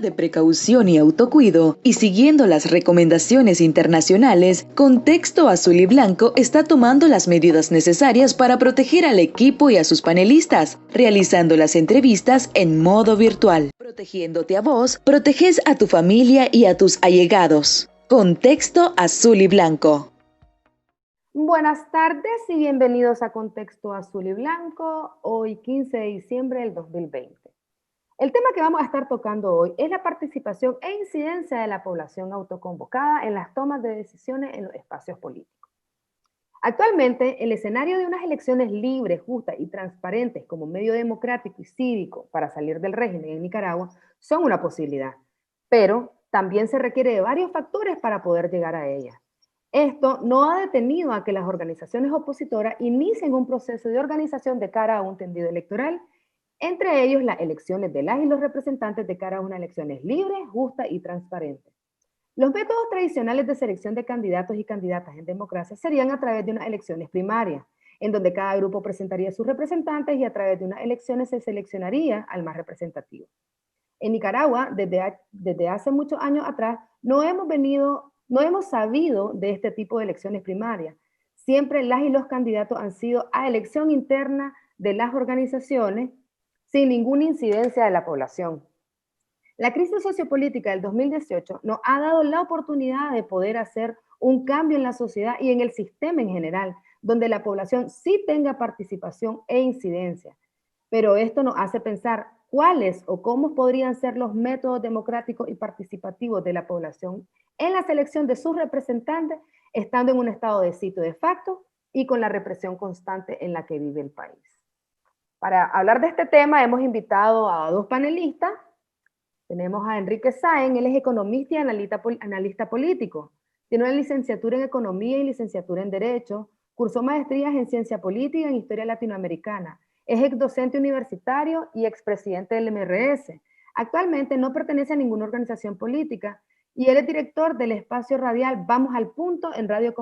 de precaución y autocuido y siguiendo las recomendaciones internacionales, Contexto Azul y Blanco está tomando las medidas necesarias para proteger al equipo y a sus panelistas, realizando las entrevistas en modo virtual. Protegiéndote a vos, proteges a tu familia y a tus allegados. Contexto Azul y Blanco. Buenas tardes y bienvenidos a Contexto Azul y Blanco, hoy 15 de diciembre del 2020. El tema que vamos a estar tocando hoy es la participación e incidencia de la población autoconvocada en las tomas de decisiones en los espacios políticos. Actualmente, el escenario de unas elecciones libres, justas y transparentes como medio democrático y cívico para salir del régimen en Nicaragua son una posibilidad, pero también se requiere de varios factores para poder llegar a ellas. Esto no ha detenido a que las organizaciones opositoras inicien un proceso de organización de cara a un tendido electoral, entre ellos las elecciones de las y los representantes de cara a unas elecciones libres, justas y transparentes. Los métodos tradicionales de selección de candidatos y candidatas en democracia serían a través de unas elecciones primarias, en donde cada grupo presentaría sus representantes y a través de unas elecciones se seleccionaría al más representativo. En Nicaragua, desde hace muchos años atrás, no hemos sabido de este tipo de elecciones primarias. Siempre las y los candidatos han sido a elección interna de las organizaciones sin ninguna incidencia de la población. La crisis sociopolítica del 2018 nos ha dado la oportunidad de poder hacer un cambio en la sociedad y en el sistema en general, donde la población sí tenga participación e incidencia. Pero esto nos hace pensar cuáles o cómo podrían ser los métodos democráticos y participativos de la población en la selección de sus representantes, estando en un estado de sitio de facto y con la represión constante en la que vive el país. Para hablar de este tema hemos invitado a dos panelistas. Tenemos a Enrique Sáenz, él es economista y analista político. Tiene una licenciatura en Economía y licenciatura en Derecho. Cursó maestrías en Ciencia Política y en Historia Latinoamericana. Es exdocente universitario y expresidente del MRS. Actualmente no pertenece a ninguna organización política y él es director del espacio radial Vamos al Punto en Radio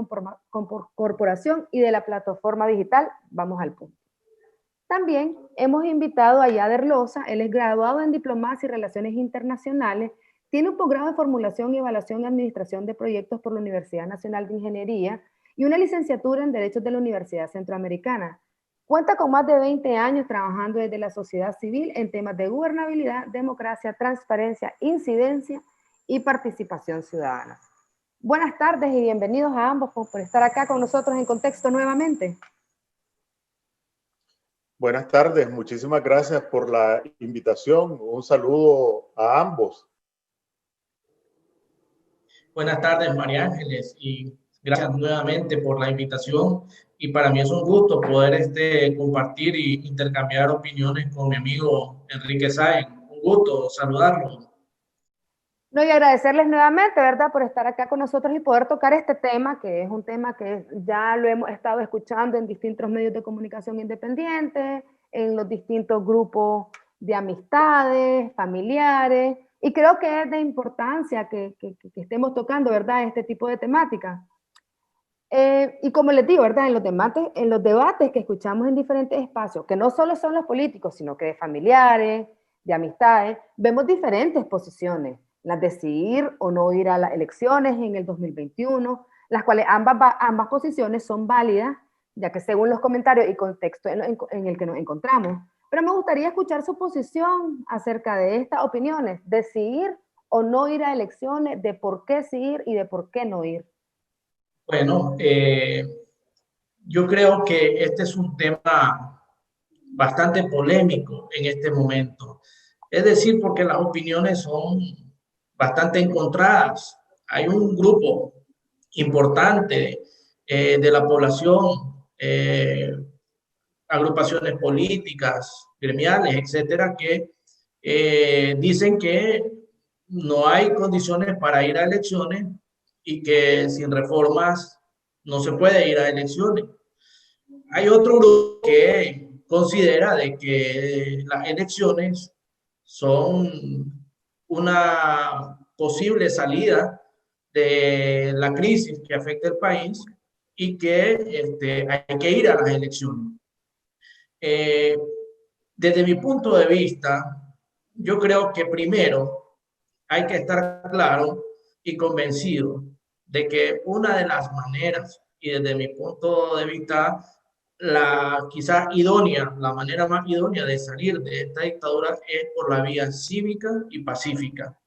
Corporación y de la plataforma digital Vamos al Punto. También hemos invitado a Yader Loza, él es graduado en Diplomacia y Relaciones Internacionales, tiene un posgrado en Formulación y Evaluación y Administración de Proyectos por la Universidad Nacional de Ingeniería y una licenciatura en Derechos de la Universidad Centroamericana. Cuenta con más de 20 años trabajando desde la sociedad civil en temas de gobernabilidad, democracia, transparencia, incidencia y participación ciudadana. Buenas tardes y bienvenidos a ambos por estar acá con nosotros en Contexto nuevamente. Buenas tardes, muchísimas gracias por la invitación. Un saludo a ambos. Buenas tardes, María Ángeles, y gracias nuevamente por la invitación. Y para mí es un gusto poder compartir y intercambiar opiniones con mi amigo Enrique Sáenz. Un gusto saludarlo. No, y agradecerles nuevamente, ¿verdad?, por estar acá con nosotros y poder tocar este tema, que es un tema que ya lo hemos estado escuchando en distintos medios de comunicación independientes, en los distintos grupos de amistades, familiares, y creo que es de importancia que estemos tocando, ¿verdad?, este tipo de temática. Y como les digo, ¿verdad?, en los debates que escuchamos en diferentes espacios, que no solo son los políticos, sino que de familiares, de amistades, vemos diferentes posiciones, las de si ir o no ir a las elecciones en el 2021, las cuales ambas posiciones son válidas, ya que según los comentarios y contexto en el que nos encontramos. Pero me gustaría escuchar su posición acerca de estas opiniones, de si ir o no ir a elecciones, de por qué sí ir y de por qué no ir. Bueno, yo creo que este es un tema bastante polémico en este momento. Es decir, porque las opiniones son bastante encontradas. Hay un grupo importante de la población, agrupaciones políticas, gremiales, etcétera, que dicen que no hay condiciones para ir a elecciones y que sin reformas no se puede ir a elecciones. Hay otro grupo que considera de que las elecciones son una posible salida de la crisis que afecta al país y que hay que ir a las elecciones. Desde mi punto de vista, yo creo que primero hay que estar claro y convencido de que una de las maneras, y desde mi punto de vista, la quizás idónea, la manera más idónea de salir de esta dictadura es por la vía cívica y pacífica.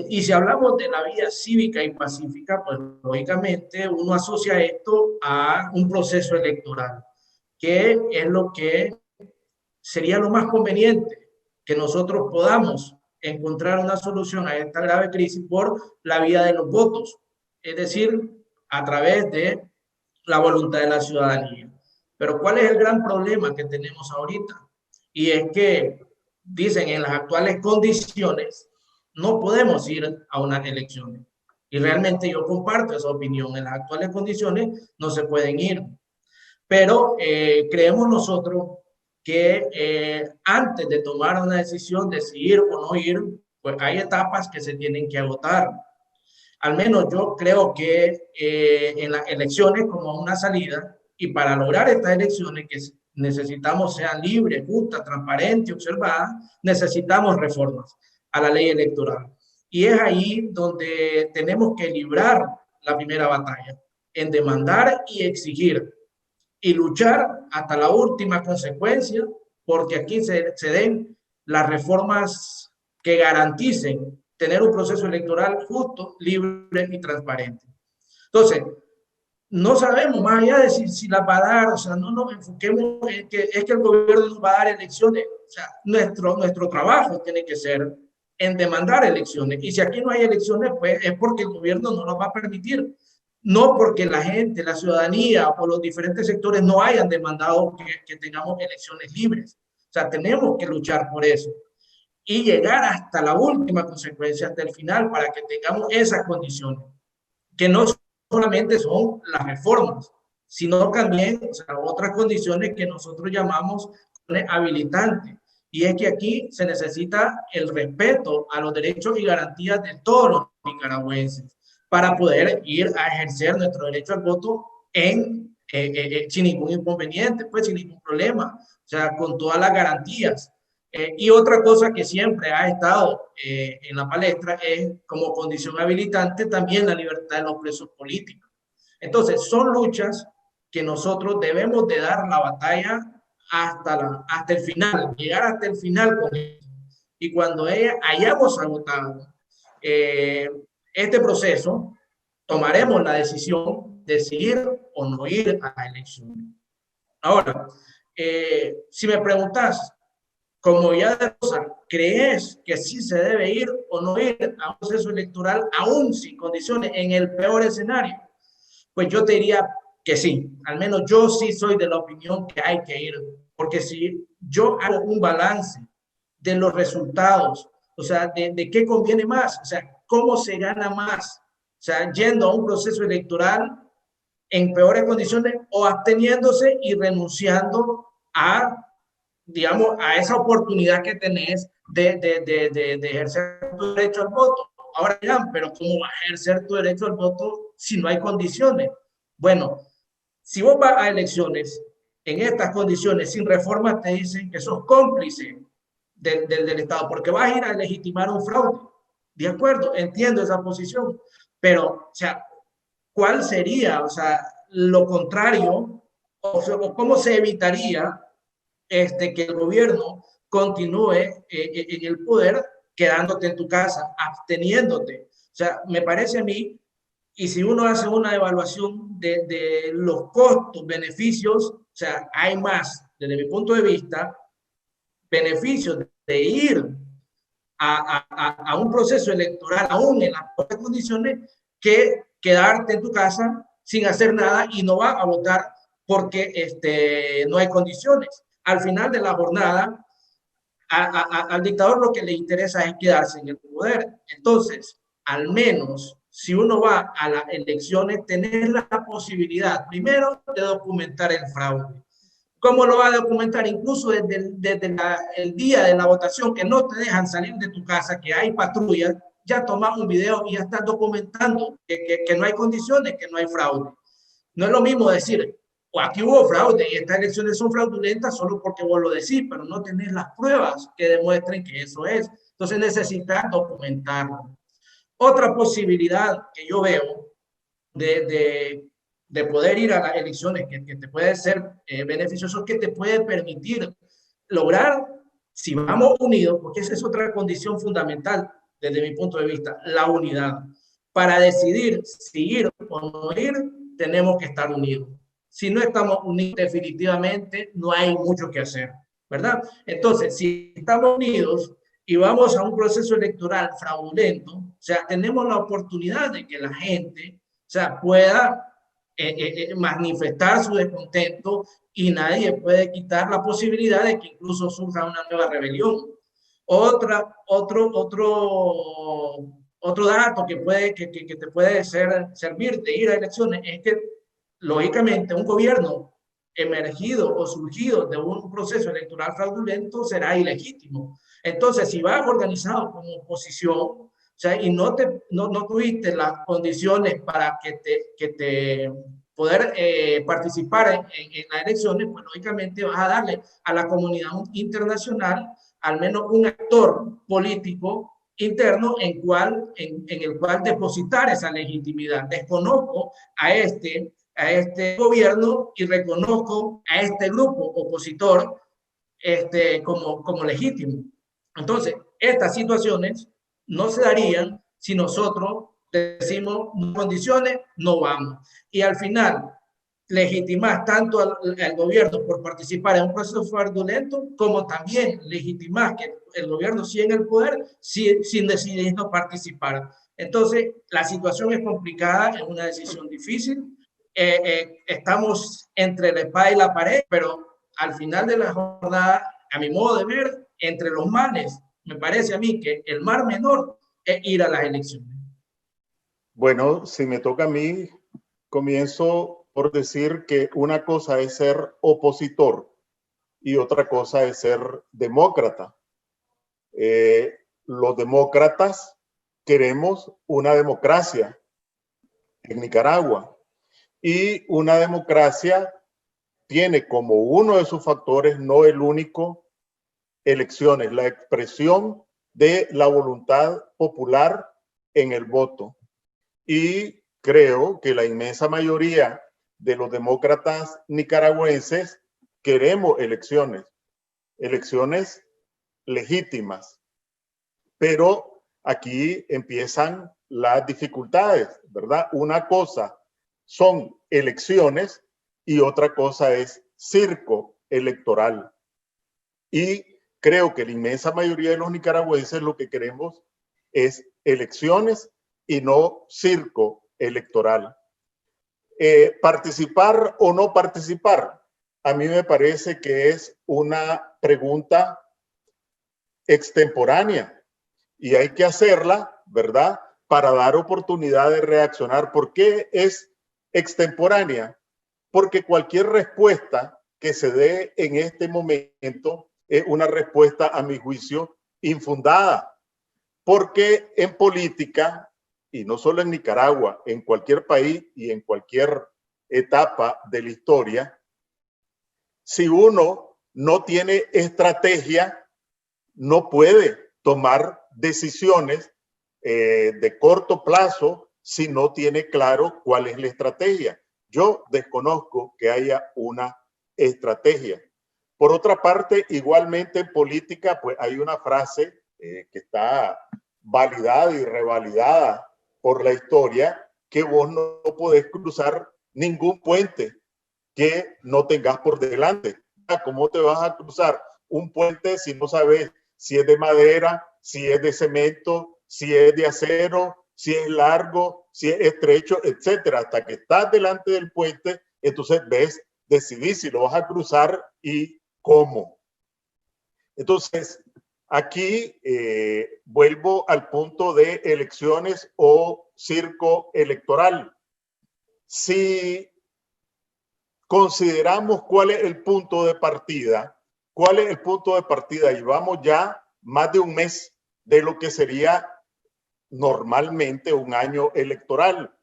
Y si hablamos de la vía cívica y pacífica, pues lógicamente uno asocia esto a un proceso electoral, que es lo que sería lo más conveniente, que nosotros podamos encontrar una solución a esta grave crisis por la vía de los votos, es decir, a través de la voluntad de la ciudadanía. Pero ¿cuál es el gran problema que tenemos ahorita? Y es que dicen en las actuales condiciones no podemos ir a unas elecciones. Y realmente yo comparto esa opinión. En las actuales condiciones no se pueden ir. Pero creemos nosotros que antes de tomar una decisión de si ir o no ir, pues hay etapas que se tienen que agotar. Al menos yo creo que en las elecciones como una salida, y para lograr estas elecciones que necesitamos sean libres, justas, transparentes, observadas, necesitamos reformas a la ley electoral. Y es ahí donde tenemos que librar la primera batalla, en demandar y exigir, y luchar hasta la última consecuencia, porque aquí se den las reformas que garanticen tener un proceso electoral justo, libre y transparente. Entonces, no sabemos, más allá de si las va a dar, o sea, no nos enfoquemos en que es que el gobierno nos va a dar elecciones. O sea, nuestro trabajo tiene que ser en demandar elecciones. Y si aquí no hay elecciones, pues es porque el gobierno no nos va a permitir. No porque la gente, la ciudadanía o los diferentes sectores no hayan demandado que tengamos elecciones libres. O sea, tenemos que luchar por eso y llegar hasta la última consecuencia, hasta el final, para que tengamos esas condiciones, que no solamente son las reformas, sino también, o sea, otras condiciones que nosotros llamamos habilitantes. Y es que aquí se necesita el respeto a los derechos y garantías de todos los nicaragüenses para poder ir a ejercer nuestro derecho al voto sin ningún inconveniente, pues sin ningún problema, o sea, con todas las garantías. Y otra cosa que siempre ha estado en la palestra es como condición habilitante también la libertad de los presos políticos. Entonces, son luchas que nosotros debemos de dar la batalla hasta el final, llegar hasta el final con ellos. Y cuando hayamos agotado este proceso, tomaremos la decisión de si ir o no ir a la elección. Ahora, si me preguntas, como ya de Rosa, ¿crees que sí se debe ir o no ir a un proceso electoral aún sin condiciones en el peor escenario? Pues yo te diría que sí. Al menos yo sí soy de la opinión que hay que ir. Porque si yo hago un balance de los resultados, o sea, de qué conviene más, o sea, cómo se gana más, o sea, yendo a un proceso electoral en peores condiciones o absteniéndose y renunciando a, digamos, a esa oportunidad que tenés de ejercer tu derecho al voto. Ahora dirán, pero ¿cómo vas a ejercer tu derecho al voto si no hay condiciones? Bueno, si vos vas a elecciones en estas condiciones sin reformas, te dicen que sos cómplice del Estado, porque vas a ir a legitimar un fraude. De acuerdo, entiendo esa posición, pero, o sea, ¿cuál sería, o sea, lo contrario, o cómo se evitaría que el gobierno continúe en el poder quedándote en tu casa, absteniéndote? O sea, me parece a mí, y si uno hace una evaluación de los costos, beneficios, o sea, hay más, desde mi punto de vista, beneficios de ir a un proceso electoral aún en las condiciones que quedarte en tu casa sin hacer nada y no va a votar porque no hay condiciones. Al final de la jornada, al dictador lo que le interesa es quedarse en el poder. Entonces, al menos si uno va a las elecciones, tener la posibilidad, primero, de documentar el fraude. ¿Cómo lo va a documentar? Incluso desde el día de la votación, que no te dejan salir de tu casa, que hay patrullas, ya tomas un video y ya estás documentando que no hay condiciones, que no hay fraude. No es lo mismo decir, o aquí hubo fraude y estas elecciones son fraudulentas solo porque vos lo decís, pero no tenés las pruebas que demuestren que eso es. Entonces necesitan documentarlo. Otra posibilidad que yo veo de poder ir a las elecciones que te puede ser beneficioso, que te puede permitir lograr, si vamos unidos, porque esa es otra condición fundamental desde mi punto de vista, la unidad. Para decidir si ir o no ir, tenemos que estar unidos. Si no estamos unidos, definitivamente no hay mucho que hacer, ¿verdad? Entonces, si estamos unidos y vamos a un proceso electoral fraudulento, o sea, tenemos la oportunidad de que la gente, o sea, pueda manifestar su descontento y nadie puede quitar la posibilidad de que incluso surja una nueva rebelión. Otro dato que te puede servir de ir a elecciones es que, lógicamente, un gobierno emergido o surgido de un proceso electoral fraudulento será ilegítimo. Entonces, si vas organizado como oposición, o sea, y no tuviste las condiciones para que te poder participar en las elecciones, pues lógicamente vas a darle a la comunidad internacional al menos un actor político interno en el cual depositar esa legitimidad. Desconozco a este gobierno y reconozco a este grupo opositor como legítimo. Entonces, estas situaciones no se darían si nosotros decimos condiciones, no vamos. Y al final, legitimar tanto al gobierno por participar en un proceso fraudulento, como también legitimar que el gobierno siga en el poder sin decidir no participar. Entonces, la situación es complicada, es una decisión difícil. Estamos entre la espada y la pared, pero al final de la jornada, a mi modo de ver, entre los males, me parece a mí que el mal menor es ir a las elecciones. Bueno, si me toca a mí, comienzo por decir que una cosa es ser opositor y otra cosa es ser demócrata. Los demócratas queremos una democracia en Nicaragua, y una democracia tiene como uno de sus factores, no el único, elecciones, la expresión de la voluntad popular en el voto. Y creo que la inmensa mayoría de los demócratas nicaragüenses queremos elecciones legítimas. Pero aquí empiezan las dificultades, ¿verdad? Una cosa son elecciones y otra cosa es circo electoral. Y creo que la inmensa mayoría de los nicaragüenses lo que queremos es elecciones y no circo electoral. ¿Participar o no participar? A mí me parece que es una pregunta extemporánea y hay que hacerla, ¿verdad?, para dar oportunidad de reaccionar. ¿Por qué es extemporánea? Porque cualquier respuesta que se dé en este momento es una respuesta, a mi juicio, infundada. Porque en política, y no solo en Nicaragua, en cualquier país y en cualquier etapa de la historia, si uno no tiene estrategia, no puede tomar decisiones de corto plazo si no tiene claro cuál es la estrategia. Yo desconozco que haya una estrategia. Por otra parte, igualmente en política, pues hay una frase que está validada y revalidada por la historia, que vos no podés cruzar ningún puente que no tengas por delante. ¿Cómo te vas a cruzar un puente si no sabes si es de madera, si es de cemento, si es de acero, si es largo, si es estrecho, etcétera? Hasta que estás delante del puente, entonces decidís si lo vas a cruzar y cómo. Entonces, aquí vuelvo al punto de elecciones o circo electoral. Si consideramos cuál es el punto de partida, y vamos ya más de un mes de lo que sería normalmente un año electoral.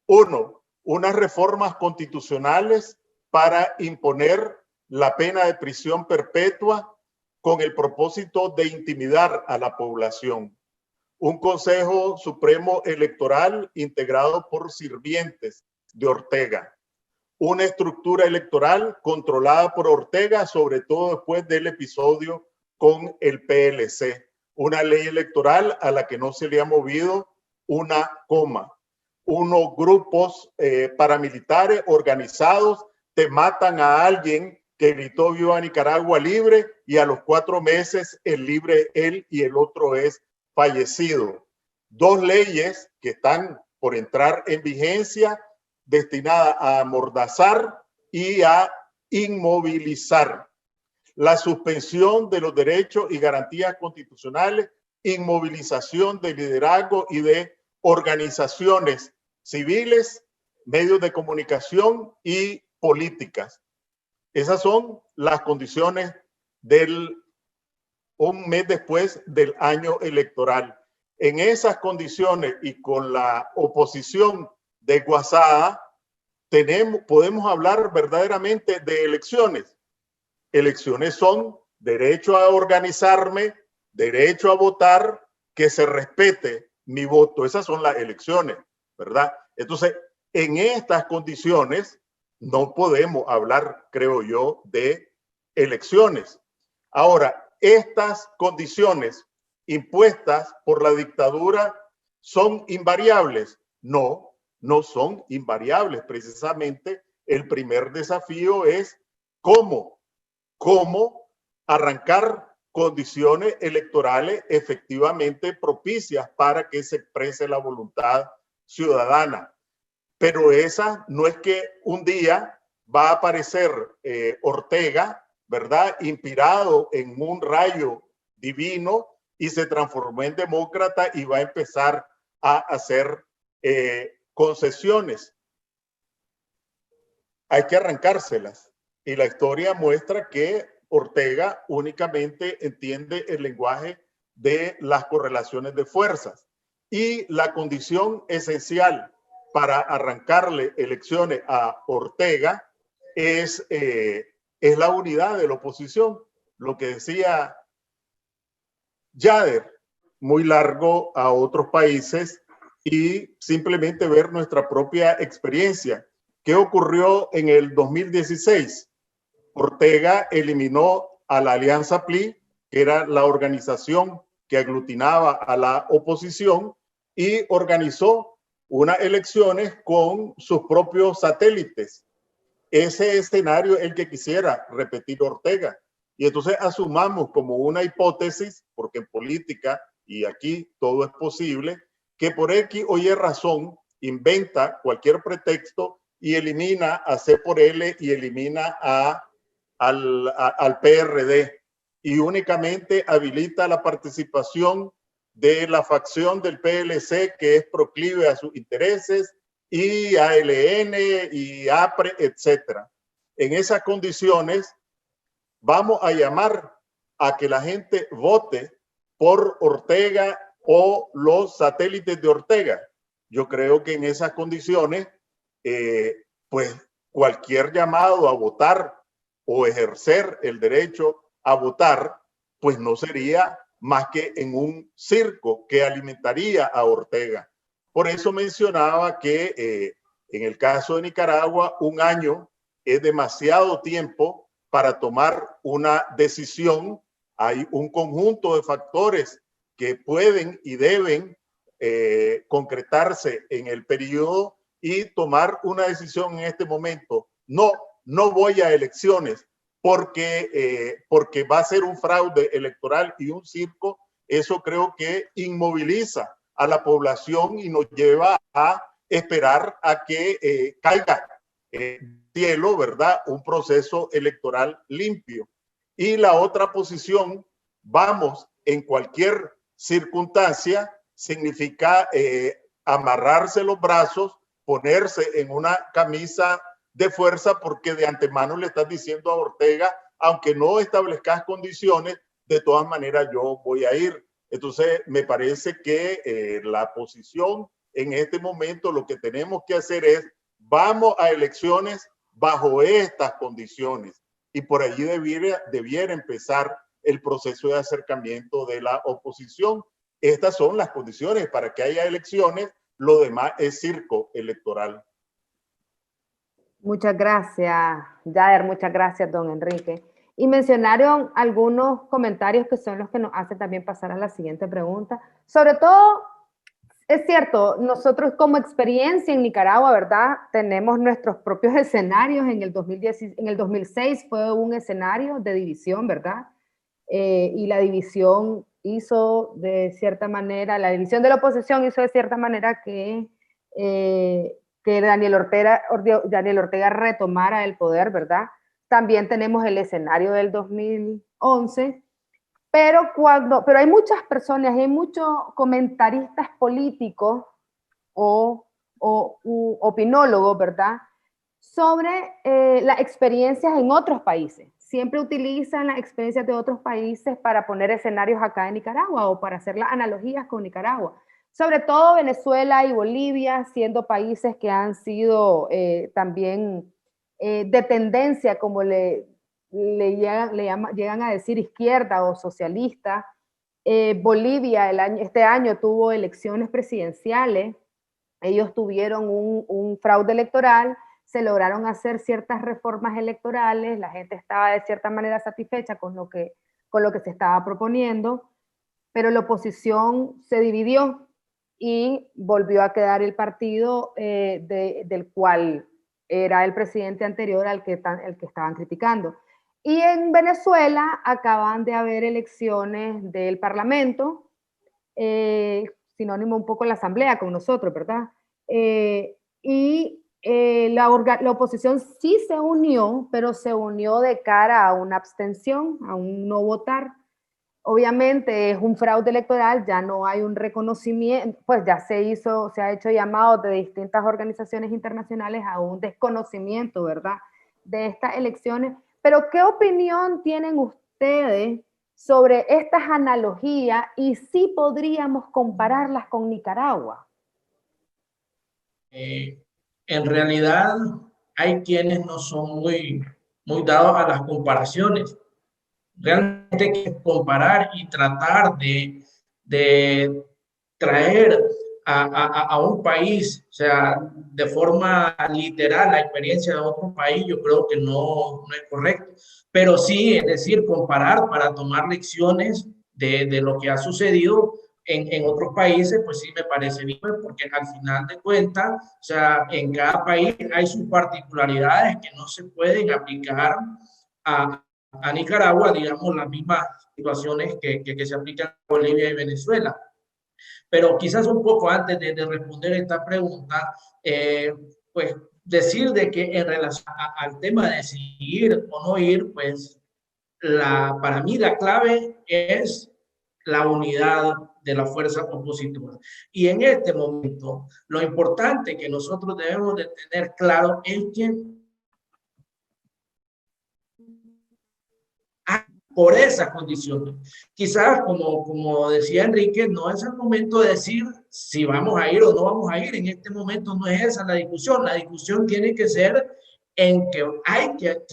Uno, unas reformas constitucionales para imponer la pena de prisión perpetua con el propósito de intimidar a la población. Un Consejo Supremo Electoral integrado por sirvientes de Ortega. Una estructura electoral controlada por Ortega, sobre todo después del episodio con el PLC. Una ley electoral a la que no se le ha movido una coma. Unos grupos paramilitares organizados te matan a alguien que gritó "Viva Nicaragua libre", y a los 4 meses el libre él y el otro es fallecido. 2 leyes que están por entrar en vigencia destinadas a amordazar y a inmovilizar. La suspensión de los derechos y garantías constitucionales, inmovilización de liderazgo y de organizaciones civiles, medios de comunicación y políticas. Esas son las condiciones un mes después del año electoral. En esas condiciones y con la oposición desguazada, podemos hablar verdaderamente de elecciones. Elecciones son derecho a organizarme, derecho a votar, que se respete mi voto. Esas son las elecciones, ¿verdad? Entonces, en estas condiciones no podemos hablar, creo yo, de elecciones. Ahora, estas condiciones impuestas por la dictadura son invariables. No, no son invariables. Precisamente el primer desafío es cómo arrancar condiciones electorales efectivamente propicias para que se exprese la voluntad ciudadana. Pero esa no es que un día va a aparecer Ortega, ¿verdad?, inspirado en un rayo divino y se transformó en demócrata y va a empezar a hacer concesiones. Hay que arrancárselas. Y la historia muestra que Ortega únicamente entiende el lenguaje de las correlaciones de fuerzas. Y la condición esencial para arrancarle elecciones a Ortega es la unidad de la oposición. Lo que decía Yader, muy largo a otros países, y simplemente ver nuestra propia experiencia. ¿Qué ocurrió en el 2016? Ortega eliminó a la Alianza PLI, que era la organización que aglutinaba a la oposición, y organizó unas elecciones con sus propios satélites. Ese escenario es el que quisiera repetir Ortega. Y entonces asumamos como una hipótesis, porque en política y aquí todo es posible, que por X o Y razón inventa cualquier pretexto y elimina a C por L y elimina al PRD y únicamente habilita la participación de la facción del PLC que es proclive a sus intereses, y ALN y APRE, etcétera. En esas condiciones vamos a llamar a que la gente vote por Ortega o los satélites de Ortega. Yo creo que en esas condiciones, pues cualquier llamado a votar o ejercer el derecho a votar, pues no sería más que en un circo que alimentaría a Ortega. Por eso mencionaba que en el caso de Nicaragua, 1 año es demasiado tiempo para tomar una decisión. Hay un conjunto de factores que pueden y deben concretarse en el periodo y tomar una decisión en este momento. No voy a elecciones porque va a ser un fraude electoral y un circo. Eso creo que inmoviliza a la población y nos lleva a esperar a que caiga cielo, ¿verdad?, un proceso electoral limpio. Y la otra posición, vamos en cualquier circunstancia, significa amarrarse los brazos, ponerse en una camisa de fuerza, porque de antemano le estás diciendo a Ortega, aunque no establezcas condiciones, de todas maneras yo voy a ir. Entonces me parece que la posición en este momento, lo que tenemos que hacer es, vamos a elecciones bajo estas condiciones, y por allí debiera empezar el proceso de acercamiento de la oposición. Estas son las condiciones para que haya elecciones, lo demás es circo electoral. Muchas gracias, Yader, muchas gracias, don Enrique. Y mencionaron algunos comentarios que son los que nos hacen también pasar a la siguiente pregunta. Sobre todo, es cierto, nosotros como experiencia en Nicaragua, ¿verdad? Tenemos nuestros propios escenarios. En el 2006 fue un escenario de división, ¿verdad? Y la división hizo de cierta manera, la división de la oposición hizo de cierta manera que Daniel Ortega retomara el poder, ¿verdad? También tenemos el escenario del 2011, pero hay muchas personas, hay muchos comentaristas políticos o opinólogos, ¿verdad? Sobre las experiencias en otros países. Siempre utilizan las experiencias de otros países para poner escenarios acá en Nicaragua o para hacer las analogías con Nicaragua. Sobre todo Venezuela y Bolivia, siendo países que han sido también de tendencia, como le llegan a decir, izquierda o socialista. Bolivia este año tuvo elecciones presidenciales, ellos tuvieron un fraude electoral, se lograron hacer ciertas reformas electorales, la gente estaba de cierta manera satisfecha con lo que se estaba proponiendo, pero la oposición se dividió y volvió a quedar el partido del cual era el presidente anterior al que estaban criticando. Y en Venezuela acaban de haber elecciones del Parlamento, sinónimo un poco la asamblea con nosotros, ¿verdad? La oposición sí se unió, pero se unió de cara a una abstención, a un no votar. Obviamente es un fraude electoral, ya no hay un reconocimiento, pues ya se ha hecho llamado de distintas organizaciones internacionales a un desconocimiento, ¿verdad?, de estas elecciones. Pero ¿qué opinión tienen ustedes sobre estas analogías y si podríamos compararlas con Nicaragua? En realidad hay quienes no son muy dados a las comparaciones. Realmente hay que comparar y tratar de traer a un país, o sea, de forma literal, la experiencia de otro país, yo creo que no es correcto. Pero sí, es decir, comparar para tomar lecciones de lo que ha sucedido en otros países, pues sí me parece bien, porque al final de cuentas, o sea, en cada país hay sus particularidades que no se pueden aplicar a Nicaragua, digamos, las mismas situaciones que se aplican a Bolivia y Venezuela. Pero quizás un poco antes de responder esta pregunta, pues decir de que en relación al tema de si ir o no ir, pues para mí la clave es la unidad de la fuerza opositora. Y en este momento, lo importante que nosotros debemos de tener claro es que por esas condiciones. Quizás, como decía Enrique, no es el momento de decir si vamos a ir o no vamos a ir. En este momento no es esa la discusión. La discusión tiene que ser en que hay que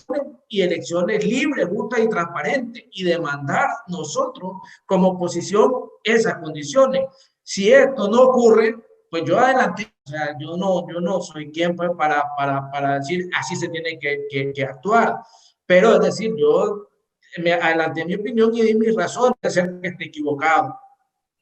y elecciones libres, justas y transparentes y demandar nosotros como oposición esas condiciones. Si esto no ocurre, pues yo adelanté, o sea, yo no soy quien pues para decir así se tiene que actuar. Pero es decir, yo me adelanté mi opinión y di mis razones de ser que esté equivocado.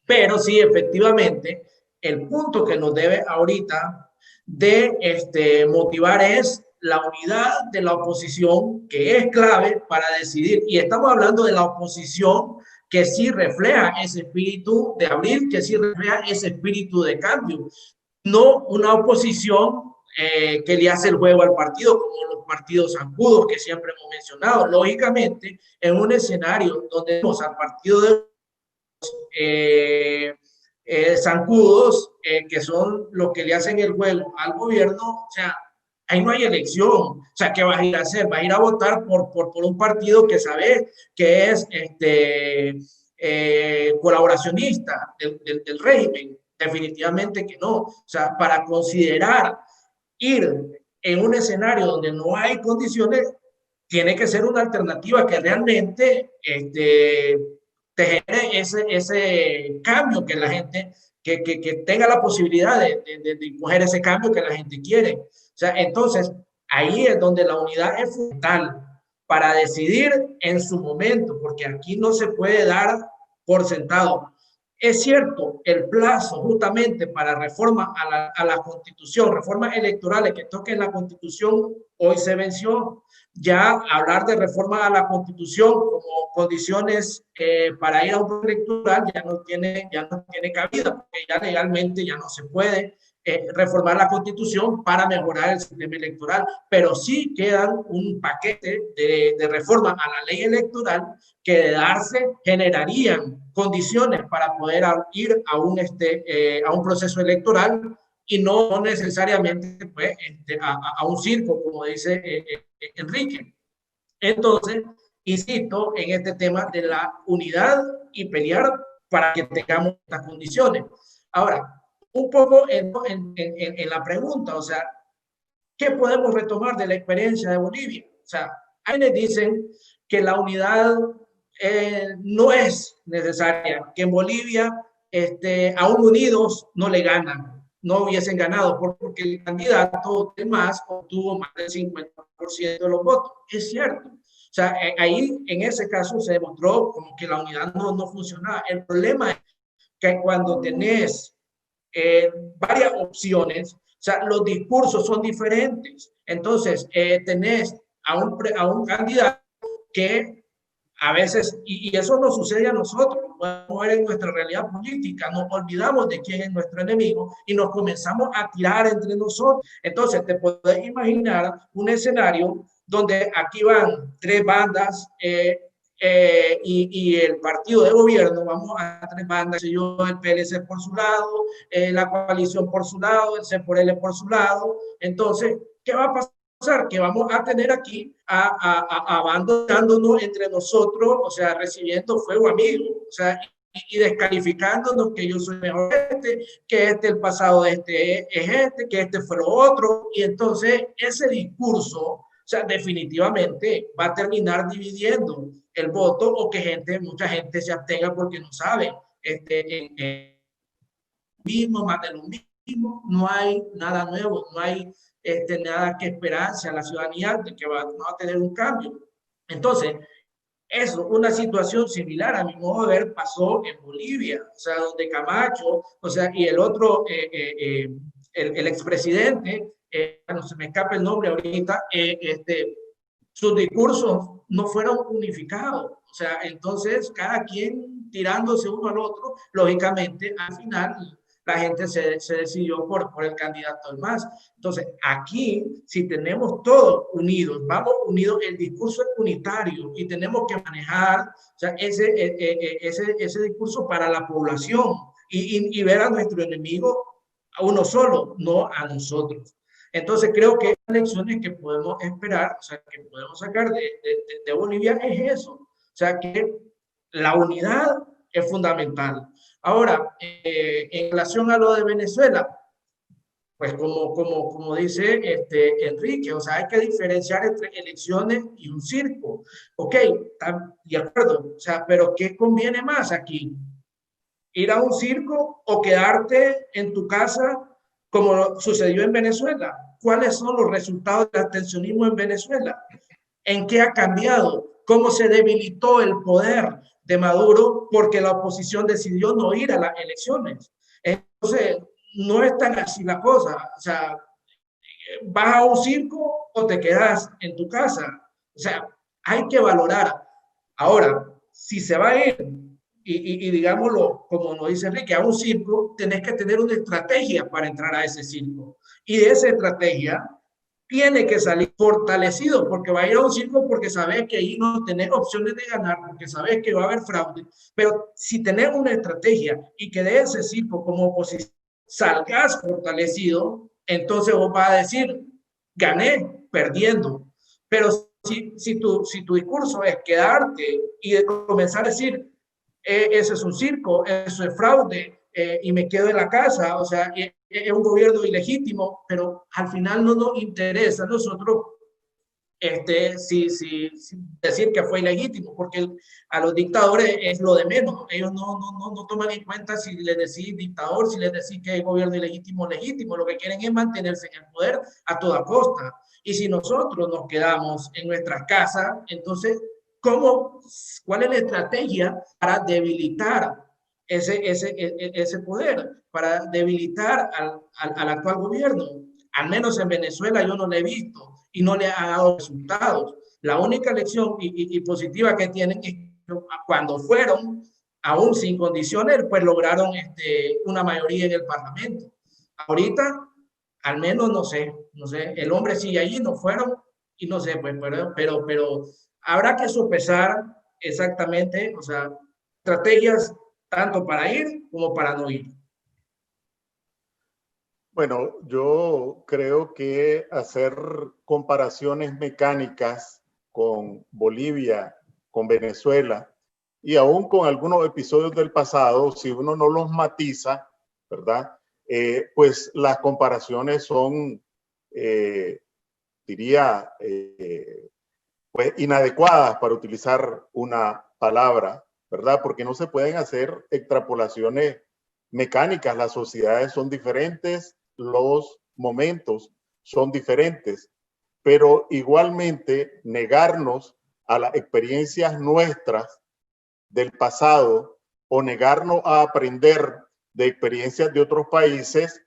Pero sí, efectivamente, el punto que nos debe ahorita de motivar es la unidad de la oposición, que es clave para decidir. Y estamos hablando de la oposición que sí refleja ese espíritu de abril, que sí refleja ese espíritu de cambio. No una oposición que le hace el juego al partido, como los partidos zancudos que siempre hemos mencionado. Lógicamente, en un escenario donde vemos al partido de zancudos, que son los que le hacen el juego al gobierno, o sea, ahí no hay elección. O sea, ¿qué vas a ir a hacer? Vas a ir a votar por un partido que sabes que es colaboracionista del régimen. Definitivamente que no. O sea, para considerar ir en un escenario donde no hay condiciones, tiene que ser una alternativa que realmente te genere ese cambio que la gente, que tenga la posibilidad de coger ese cambio que la gente quiere. O sea, entonces, ahí es donde la unidad es fundamental para decidir en su momento, porque aquí no se puede dar por sentado. Es cierto, el plazo justamente para reforma a la Constitución, reformas electorales que toquen la Constitución, hoy se venció. Ya hablar de reforma a la Constitución como condiciones para ir a un proceso electoral ya no tiene cabida, porque ya legalmente ya no se puede reformar la Constitución para mejorar el sistema electoral, pero sí quedan un paquete de reforma a la ley electoral que de darse generarían condiciones para poder ir a un proceso electoral y no necesariamente pues, a un circo, como dice Enrique. Entonces, insisto en este tema de la unidad y pelear para que tengamos estas condiciones. Ahora, un poco en la pregunta, o sea, ¿qué podemos retomar de la experiencia de Bolivia? O sea, quienes dicen que la unidad no es necesaria, que en Bolivia, aún unidos, no le ganan, no hubiesen ganado, porque el candidato de más obtuvo más del 50% de los votos. Es cierto. O sea, ahí en ese caso se demostró como que la unidad no funcionaba. El problema es que cuando tenés varias opciones, o sea, los discursos son diferentes. Entonces, tenés a un candidato que a veces, y eso nos sucede a nosotros, podemos ver en nuestra realidad política, nos olvidamos de quién es nuestro enemigo y nos comenzamos a tirar entre nosotros. Entonces, te puedes imaginar un escenario donde aquí van tres bandas y el partido de gobierno, vamos a tres bandas, yo, el PLC por su lado, la coalición por su lado, el C por L por su lado. Entonces, ¿qué va a pasar? Que vamos a tener aquí abandonándonos entre nosotros, o sea, recibiendo fuego amigo, o sea, y descalificándonos que yo soy mejor que el pasado de es que este fue lo otro, y entonces ese discurso, o sea, definitivamente va a terminar dividiendo el voto o que mucha gente se abstenga porque no sabe, mismo, más de lo mismo, no hay nada nuevo, no hay nada que esperarse a la ciudadanía de que va a tener un cambio. Entonces, eso, una situación similar a mi modo de ver pasó en Bolivia, o sea, donde Camacho, o sea, y el otro, el expresidente, no se me escapa el nombre ahorita, sus discursos no fueron unificados, o sea, entonces cada quien tirándose uno al otro, lógicamente, al final la gente se decidió por el candidato del MAS. Entonces, aquí, si tenemos todos unidos, vamos unidos, el discurso es unitario y tenemos que manejar, o sea, ese discurso para la población y ver a nuestro enemigo a uno solo, no a nosotros. Entonces, creo que las lecciones que podemos esperar, o sea, que podemos sacar de Bolivia es eso. O sea, que la unidad es fundamental. Ahora, en relación a lo de Venezuela, pues como dice Enrique, o sea, hay que diferenciar entre elecciones y un circo. Ok, de acuerdo, o sea, pero ¿qué conviene más aquí? ¿Ir a un circo o quedarte en tu casa como sucedió en Venezuela? ¿Cuáles son los resultados del abstencionismo en Venezuela? ¿En qué ha cambiado? ¿Cómo se debilitó el poder de Maduro porque la oposición decidió no ir a las elecciones? Entonces, no es tan así la cosa. O sea, ¿vas a un circo o te quedas en tu casa? O sea, hay que valorar. Ahora, si se va a ir, y digámoslo, como nos dice Enrique, a un circo, tenés que tener una estrategia para entrar a ese circo. Y de esa estrategia tiene que salir fortalecido, porque va a ir a un circo porque sabes que ahí no tenés opciones de ganar, porque sabes que va a haber fraude. Pero si tenés una estrategia y que de ese circo como oposición salgas fortalecido, entonces vos vas a decir, gané perdiendo. Pero si tu discurso es quedarte y comenzar a decir, eso es un circo, eso es fraude, y me quedo en la casa, o sea, es un gobierno ilegítimo, pero al final no nos interesa a nosotros decir que fue ilegítimo, porque a los dictadores es lo de menos. Ellos no toman en cuenta si les decís dictador, si les decís que hay gobierno ilegítimo o legítimo. Lo que quieren es mantenerse en el poder a toda costa. Y si nosotros nos quedamos en nuestras casas, entonces, ¿cuál es la estrategia para debilitar ese poder, para debilitar al actual gobierno? Al menos en Venezuela yo no lo he visto y no le ha dado resultados. La única lección y positiva que tienen es que cuando fueron, aún sin condiciones, pues lograron una mayoría en el Parlamento. Ahorita, al menos no sé, el hombre sigue allí, no fueron, y no sé, pues, pero habrá que sopesar exactamente, o sea, estrategias tanto para ir como para no ir. Bueno, yo creo que hacer comparaciones mecánicas con Bolivia, con Venezuela y aún con algunos episodios del pasado, si uno no los matiza, ¿verdad? Pues las comparaciones son, diría, pues inadecuadas, para utilizar una palabra, ¿verdad? Porque no se pueden hacer extrapolaciones mecánicas. Las sociedades son diferentes, los momentos son diferentes, pero igualmente negarnos a las experiencias nuestras del pasado o negarnos a aprender de experiencias de otros países,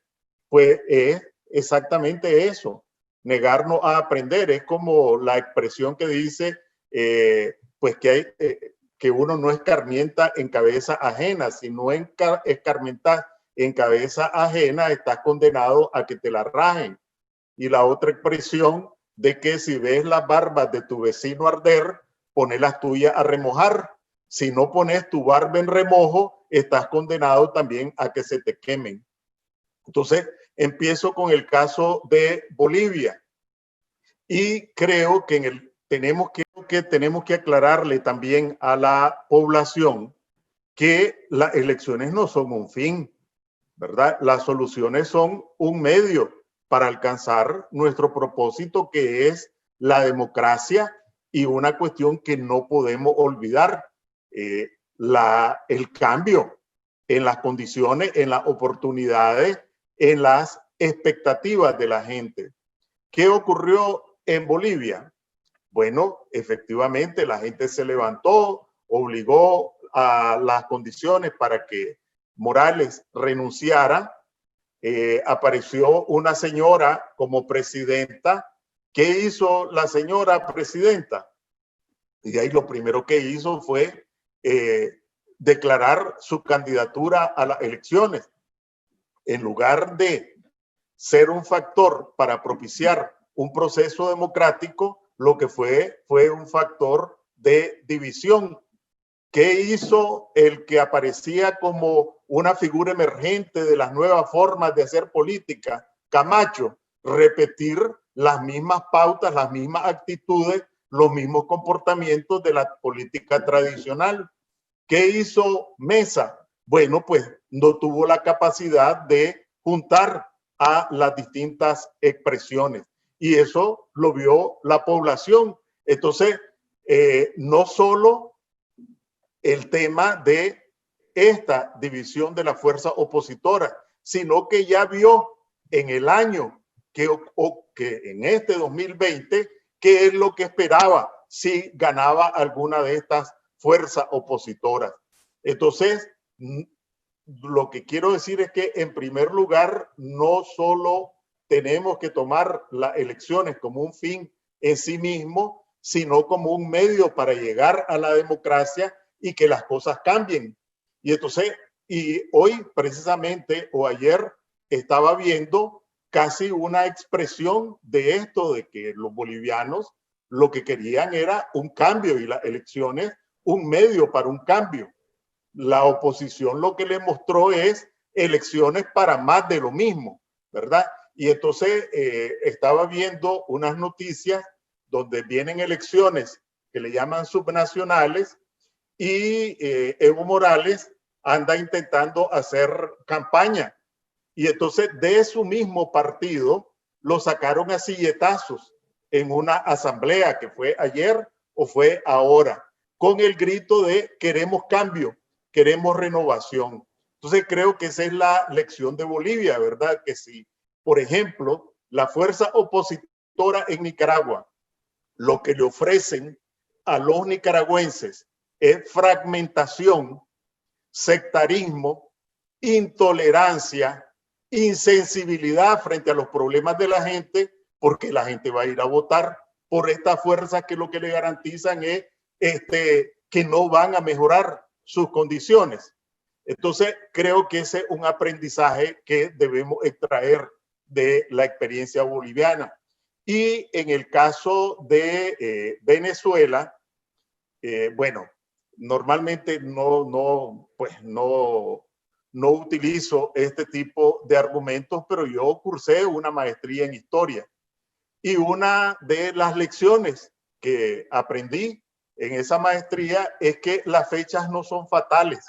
pues es exactamente eso, negarnos a aprender. Es como la expresión que dice, pues que uno no escarmienta en cabeza ajena. Si no escarmientas en cabeza ajena, estás condenado a que te la rajen. Y la otra expresión de que si ves las barbas de tu vecino arder, pones las tuyas a remojar. Si no pones tu barba en remojo, estás condenado también a que se te quemen. Entonces, empiezo con el caso de Bolivia. Y creo que tenemos que aclararle también a la población que las elecciones no son un fin, ¿verdad? Las soluciones son un medio para alcanzar nuestro propósito, que es la democracia, y una cuestión que no podemos olvidar, el cambio en las condiciones, en las oportunidades, en las expectativas de la gente. ¿Qué ocurrió en Bolivia? Bueno, efectivamente la gente se levantó, obligó a las condiciones para que Morales renunciara. Apareció una señora como presidenta. ¿Qué hizo la señora presidenta? Y ahí lo primero que hizo fue declarar su candidatura a las elecciones. En lugar de ser un factor para propiciar un proceso democrático, lo que fue un factor de división. ¿Qué hizo el que aparecía como una figura emergente de las nuevas formas de hacer política, Camacho? Repetir las mismas pautas, las mismas actitudes, los mismos comportamientos de la política tradicional. ¿Qué hizo Mesa? Bueno, pues no tuvo la capacidad de juntar a las distintas expresiones, y eso lo vio la población. Entonces, no solo el tema de esta división de la fuerza opositora, sino que ya vio en el año que en este 2020, qué es lo que esperaba si ganaba alguna de estas fuerzas opositoras. Entonces, lo que quiero decir es que, en primer lugar, no solo tenemos que tomar las elecciones como un fin en sí mismo, sino como un medio para llegar a la democracia y que las cosas cambien. Y entonces, y hoy precisamente, o ayer, estaba viendo casi una expresión de esto, de que los bolivianos lo que querían era un cambio, y las elecciones un medio para un cambio. La oposición lo que le mostró es elecciones para más de lo mismo, ¿verdad? Y entonces estaba viendo unas noticias donde vienen elecciones que le llaman subnacionales, y Evo Morales anda intentando hacer campaña. Y entonces de su mismo partido lo sacaron a silletazos. en una asamblea que fue ayer o fue ahora, con el grito de queremos cambio, queremos renovación. Entonces creo que esa es la lección de Bolivia, ¿verdad? Que si, por ejemplo, la fuerza opositora en Nicaragua, lo que le ofrecen a los nicaragüenses es fragmentación, sectarismo, intolerancia, insensibilidad frente a los problemas de la gente, porque la gente va a ir a votar por estas fuerzas que lo que le garantizan es que no van a mejorar sus condiciones. Entonces, creo que ese es un aprendizaje que debemos extraer de la experiencia boliviana. Y en el caso de Venezuela, bueno, normalmente no utilizo este tipo de argumentos, pero yo cursé una maestría en historia. Y una de las lecciones que aprendí en esa maestría es que las fechas no son fatales.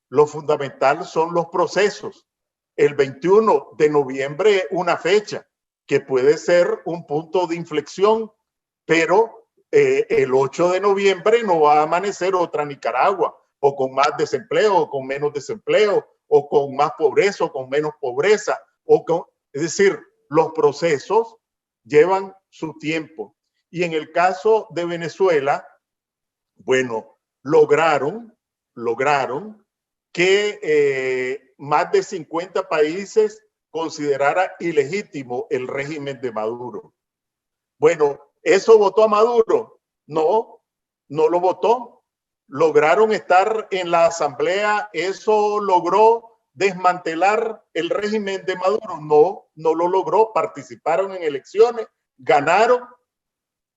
Lo fundamental son los procesos. El 21 de noviembre es una fecha que puede ser un punto de inflexión, pero el 8 de noviembre no va a amanecer otra Nicaragua, o con más desempleo, o con menos desempleo, o con más pobreza, o con menos pobreza. Es decir, los procesos llevan su tiempo. Y en el caso de Venezuela, bueno, lograron que más de 50 países considerara ilegítimo el régimen de Maduro. Bueno, ¿eso votó a Maduro? No, no lo votó. Lograron estar en la asamblea, ¿eso logró desmantelar el régimen de Maduro? No, no lo logró. Participaron en elecciones, ganaron,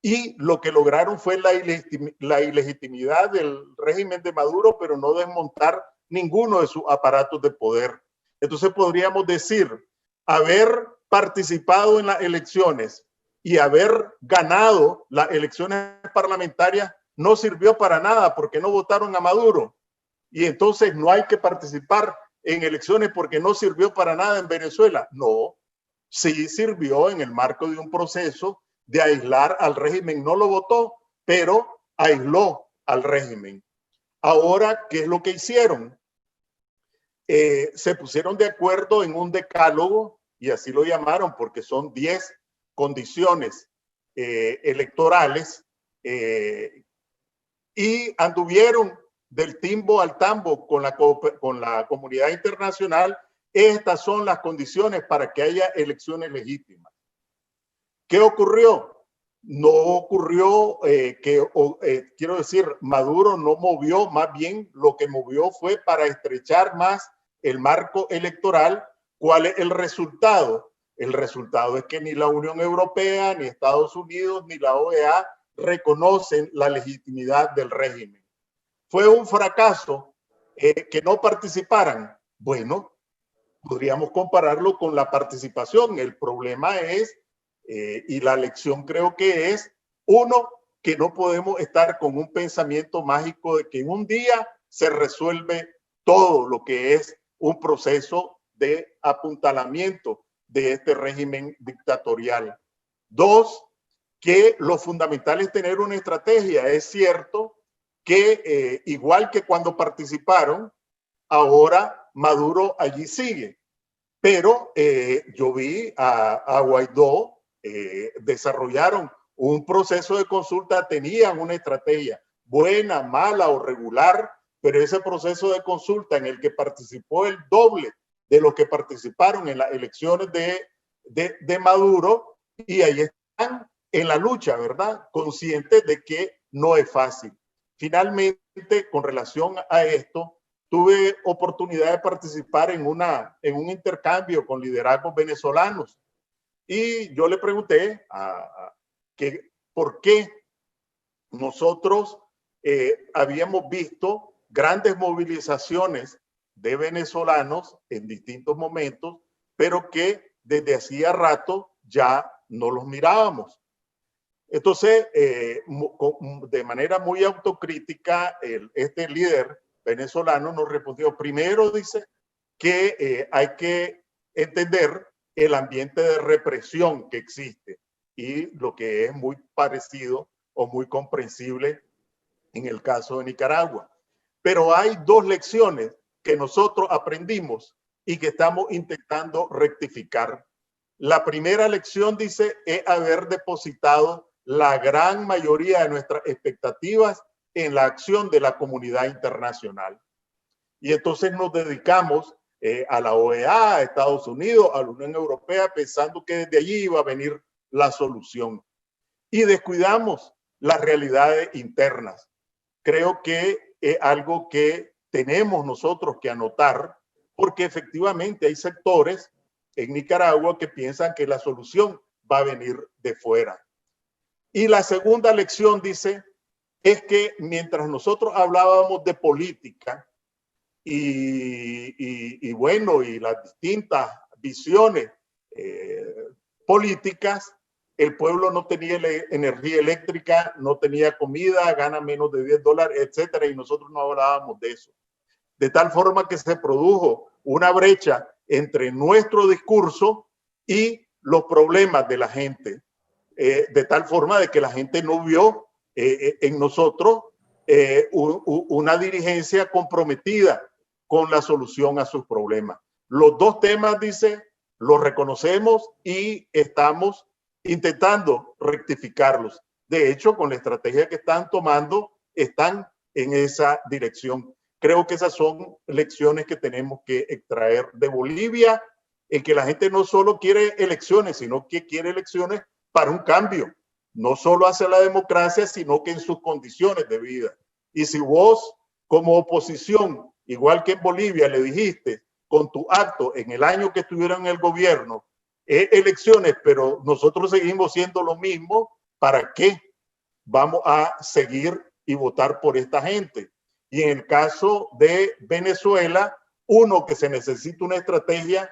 y lo que lograron fue la ilegitimidad del régimen de Maduro, pero no desmontar ninguno de sus aparatos de poder. Entonces podríamos decir, haber participado en las elecciones y haber ganado las elecciones parlamentarias no sirvió para nada porque no votaron a Maduro. Y entonces no hay que participar en elecciones porque no sirvió para nada en Venezuela. No, sí sirvió en el marco de un proceso de aislar al régimen. No lo votó, pero aisló al régimen. Ahora, ¿qué es lo que hicieron? Se pusieron de acuerdo en un decálogo, y así lo llamaron porque son 10 condiciones electorales, y anduvieron del timbo al tambo con la comunidad internacional. Estas son las condiciones para que haya elecciones legítimas. ¿Qué ocurrió? No ocurrió quiero decir, Maduro no movió, más bien lo que movió fue para estrechar más el marco electoral. ¿Cuál es el resultado? El resultado es que ni la Unión Europea, ni Estados Unidos, ni la OEA reconocen la legitimidad del régimen. ¿Fue un fracaso que no participaran? Bueno, podríamos compararlo con la participación. El problema es, y la lección creo que es, uno, que no podemos estar con un pensamiento mágico de que en un día se resuelve todo lo que es un proceso de apuntalamiento de este régimen dictatorial. Dos, que lo fundamental es tener una estrategia. Es cierto que igual que cuando participaron, ahora Maduro allí sigue. Pero yo vi a Guaidó, desarrollaron un proceso de consulta, tenían una estrategia buena, mala o regular, pero ese proceso de consulta en el que participó el doble de los que participaron en las elecciones de Maduro, y ahí están en la lucha, ¿verdad? Conscientes de que no es fácil. Finalmente, con relación a esto, tuve oportunidad de participar en un intercambio con liderazgos venezolanos, y yo le pregunté por qué nosotros habíamos visto grandes movilizaciones de venezolanos en distintos momentos, pero que desde hacía rato ya no los mirábamos. Entonces, de manera muy autocrítica, este líder venezolano nos respondió, primero dice que hay que entender el ambiente de represión que existe. y lo que es muy parecido o muy comprensible en el caso de Nicaragua. Pero hay dos lecciones que nosotros aprendimos y que estamos intentando rectificar. La primera lección, dice, es haber depositado la gran mayoría de nuestras expectativas en la acción de la comunidad internacional. Y entonces nos dedicamos a la OEA, a Estados Unidos, a la Unión Europea, pensando que desde allí iba a venir la solución. Y descuidamos las realidades internas. Creo que es algo que tenemos nosotros que anotar, porque efectivamente hay sectores en Nicaragua que piensan que la solución va a venir de fuera. Y la segunda lección, dice, es que mientras nosotros hablábamos de política y bueno, y las distintas visiones políticas, el pueblo no tenía energía eléctrica, no tenía comida, gana menos de $10, etcétera, y nosotros no hablábamos de eso. De tal forma que se produjo una brecha entre nuestro discurso y los problemas de la gente, de tal forma de que la gente no vio en nosotros una dirigencia comprometida con la solución a sus problemas. Los dos temas, dice, los reconocemos y estamos intentando rectificarlos. De hecho, con la estrategia que están tomando, están en esa dirección. Creo que esas son lecciones que tenemos que extraer de Bolivia, en que la gente no solo quiere elecciones, sino que quiere elecciones para un cambio, no solo hacia la democracia, sino que en sus condiciones de vida. Y si vos, como oposición, igual que en Bolivia, le dijiste con tu acto en el año que estuvieron en el gobierno, elecciones, pero nosotros seguimos siendo lo mismo, ¿para qué vamos a seguir y votar por esta gente? Y en el caso de Venezuela, uno, que se necesita una estrategia;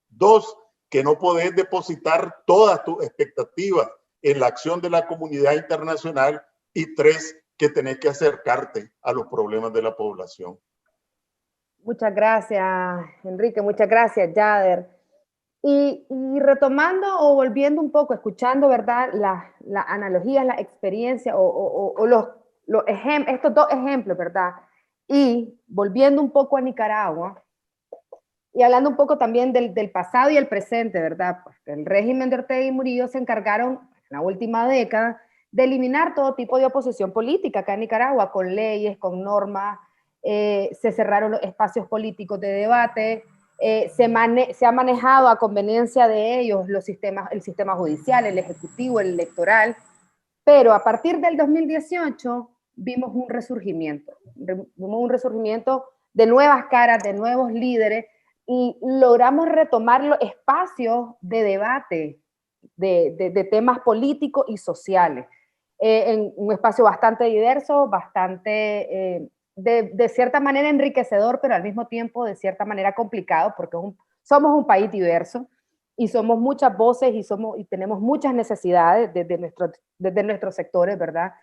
dos, que no podés depositar todas tus expectativas en la acción de la comunidad internacional; y tres, que tenés que acercarte a los problemas de la población. Muchas gracias, Enrique. Muchas gracias, Yader. Y retomando o volviendo un poco, escuchando, ¿verdad?, las analogías, la experiencia o estos dos ejemplos, ¿verdad? Y volviendo un poco a Nicaragua y hablando un poco también del pasado y el presente, ¿verdad? Pues el régimen de Ortega y Murillo se encargaron en la última década de eliminar todo tipo de oposición política acá en Nicaragua, con leyes, con normas, se cerraron los espacios políticos de debate, se ha manejado a conveniencia de ellos el sistema judicial, el ejecutivo, el electoral, pero a partir del 2018 vimos un resurgimiento de nuevas caras, de nuevos líderes, y logramos retomar los espacios de debate de temas políticos y sociales, en un espacio bastante diverso, bastante de cierta manera enriquecedor, pero al mismo tiempo de cierta manera complicado, porque somos un país diverso y somos muchas voces y tenemos muchas necesidades desde nuestros sectores, ¿verdad?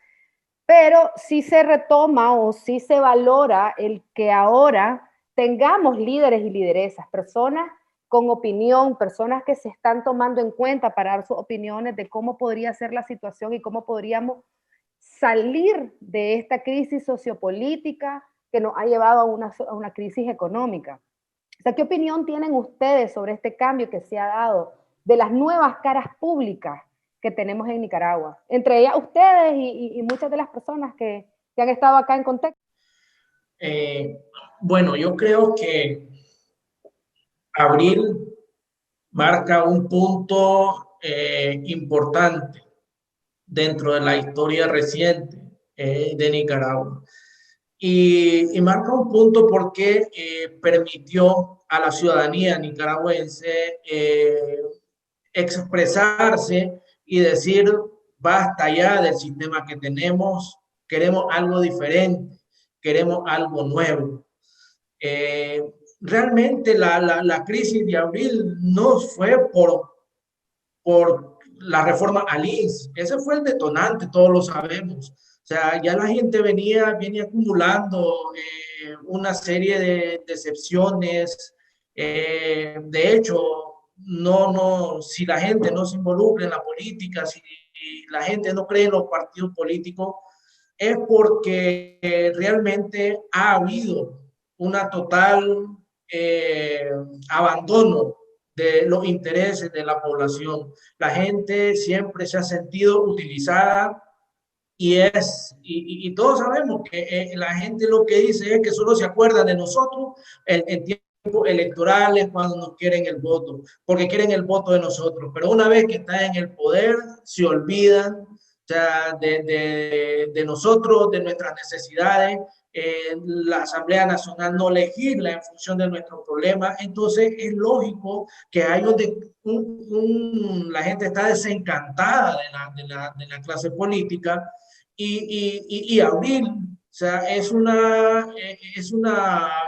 Pero sí se retoma o sí se valora el que ahora tengamos líderes y lideresas, personas con opinión, personas que se están tomando en cuenta para dar sus opiniones de cómo podría ser la situación y cómo podríamos salir de esta crisis sociopolítica que nos ha llevado a una crisis económica. O sea, ¿qué opinión tienen ustedes sobre este cambio que se ha dado de las nuevas caras públicas que tenemos en Nicaragua? Entre ellas ustedes y muchas de las personas que han estado acá en contexto. Bueno, yo creo que abril marca un punto importante dentro de la historia reciente de Nicaragua. Y marca un punto porque permitió a la ciudadanía nicaragüense expresarse y decir: basta ya del sistema que tenemos, queremos algo diferente, queremos algo nuevo. Realmente la crisis de abril no fue por la reforma ALINS, ese fue el detonante, todos lo sabemos. O sea, ya la gente venía acumulando una serie de decepciones. De hecho, si la gente no se involucra en la política, si la gente no cree en los partidos políticos, es porque realmente ha habido una total abandono de los intereses de la población. La gente siempre se ha sentido utilizada y todos sabemos que la gente lo que dice es que solo se acuerda de nosotros en tiempos electorales cuando nos quieren el voto, porque quieren el voto de nosotros, pero una vez que están en el poder se olvidan, o sea, de nosotros, de nuestras necesidades. La Asamblea Nacional no legisla en función de nuestros problemas, entonces es lógico que hay la gente está desencantada de la clase política y Abril, o sea, es una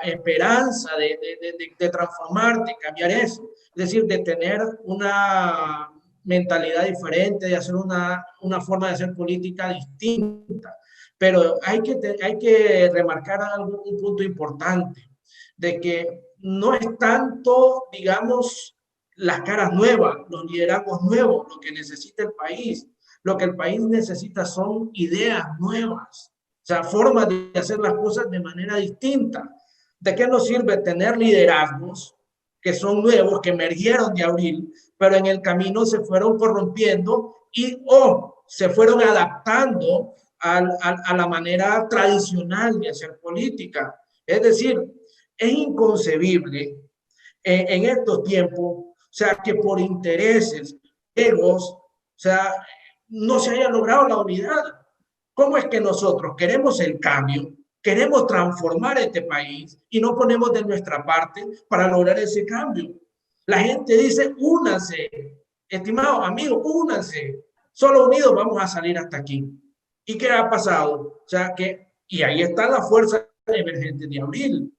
esperanza de transformar, de cambiar eso, es decir, de tener una mentalidad diferente, de hacer una forma de hacer política distinta. Pero hay que remarcar un punto importante, de que no es tanto, digamos, las caras nuevas, los liderazgos nuevos, lo que necesita el país. Lo que el país necesita son ideas nuevas, o sea, formas de hacer las cosas de manera distinta. ¿De qué nos sirve tener liderazgos que son nuevos, que emergieron de Abril, pero en el camino se fueron corrompiendo o se fueron adaptando a la manera tradicional de hacer política? Es decir, es inconcebible en estos tiempos, o sea, que por intereses, egos, o sea, no se haya logrado la unidad. ¿Cómo es que nosotros queremos el cambio, queremos transformar este país y no ponemos de nuestra parte para lograr ese cambio? La gente dice, únanse, estimados amigos, únanse, solo unidos vamos a salir hasta aquí. ¿Y qué ha pasado? O sea, y ahí está la fuerza emergente de Abril,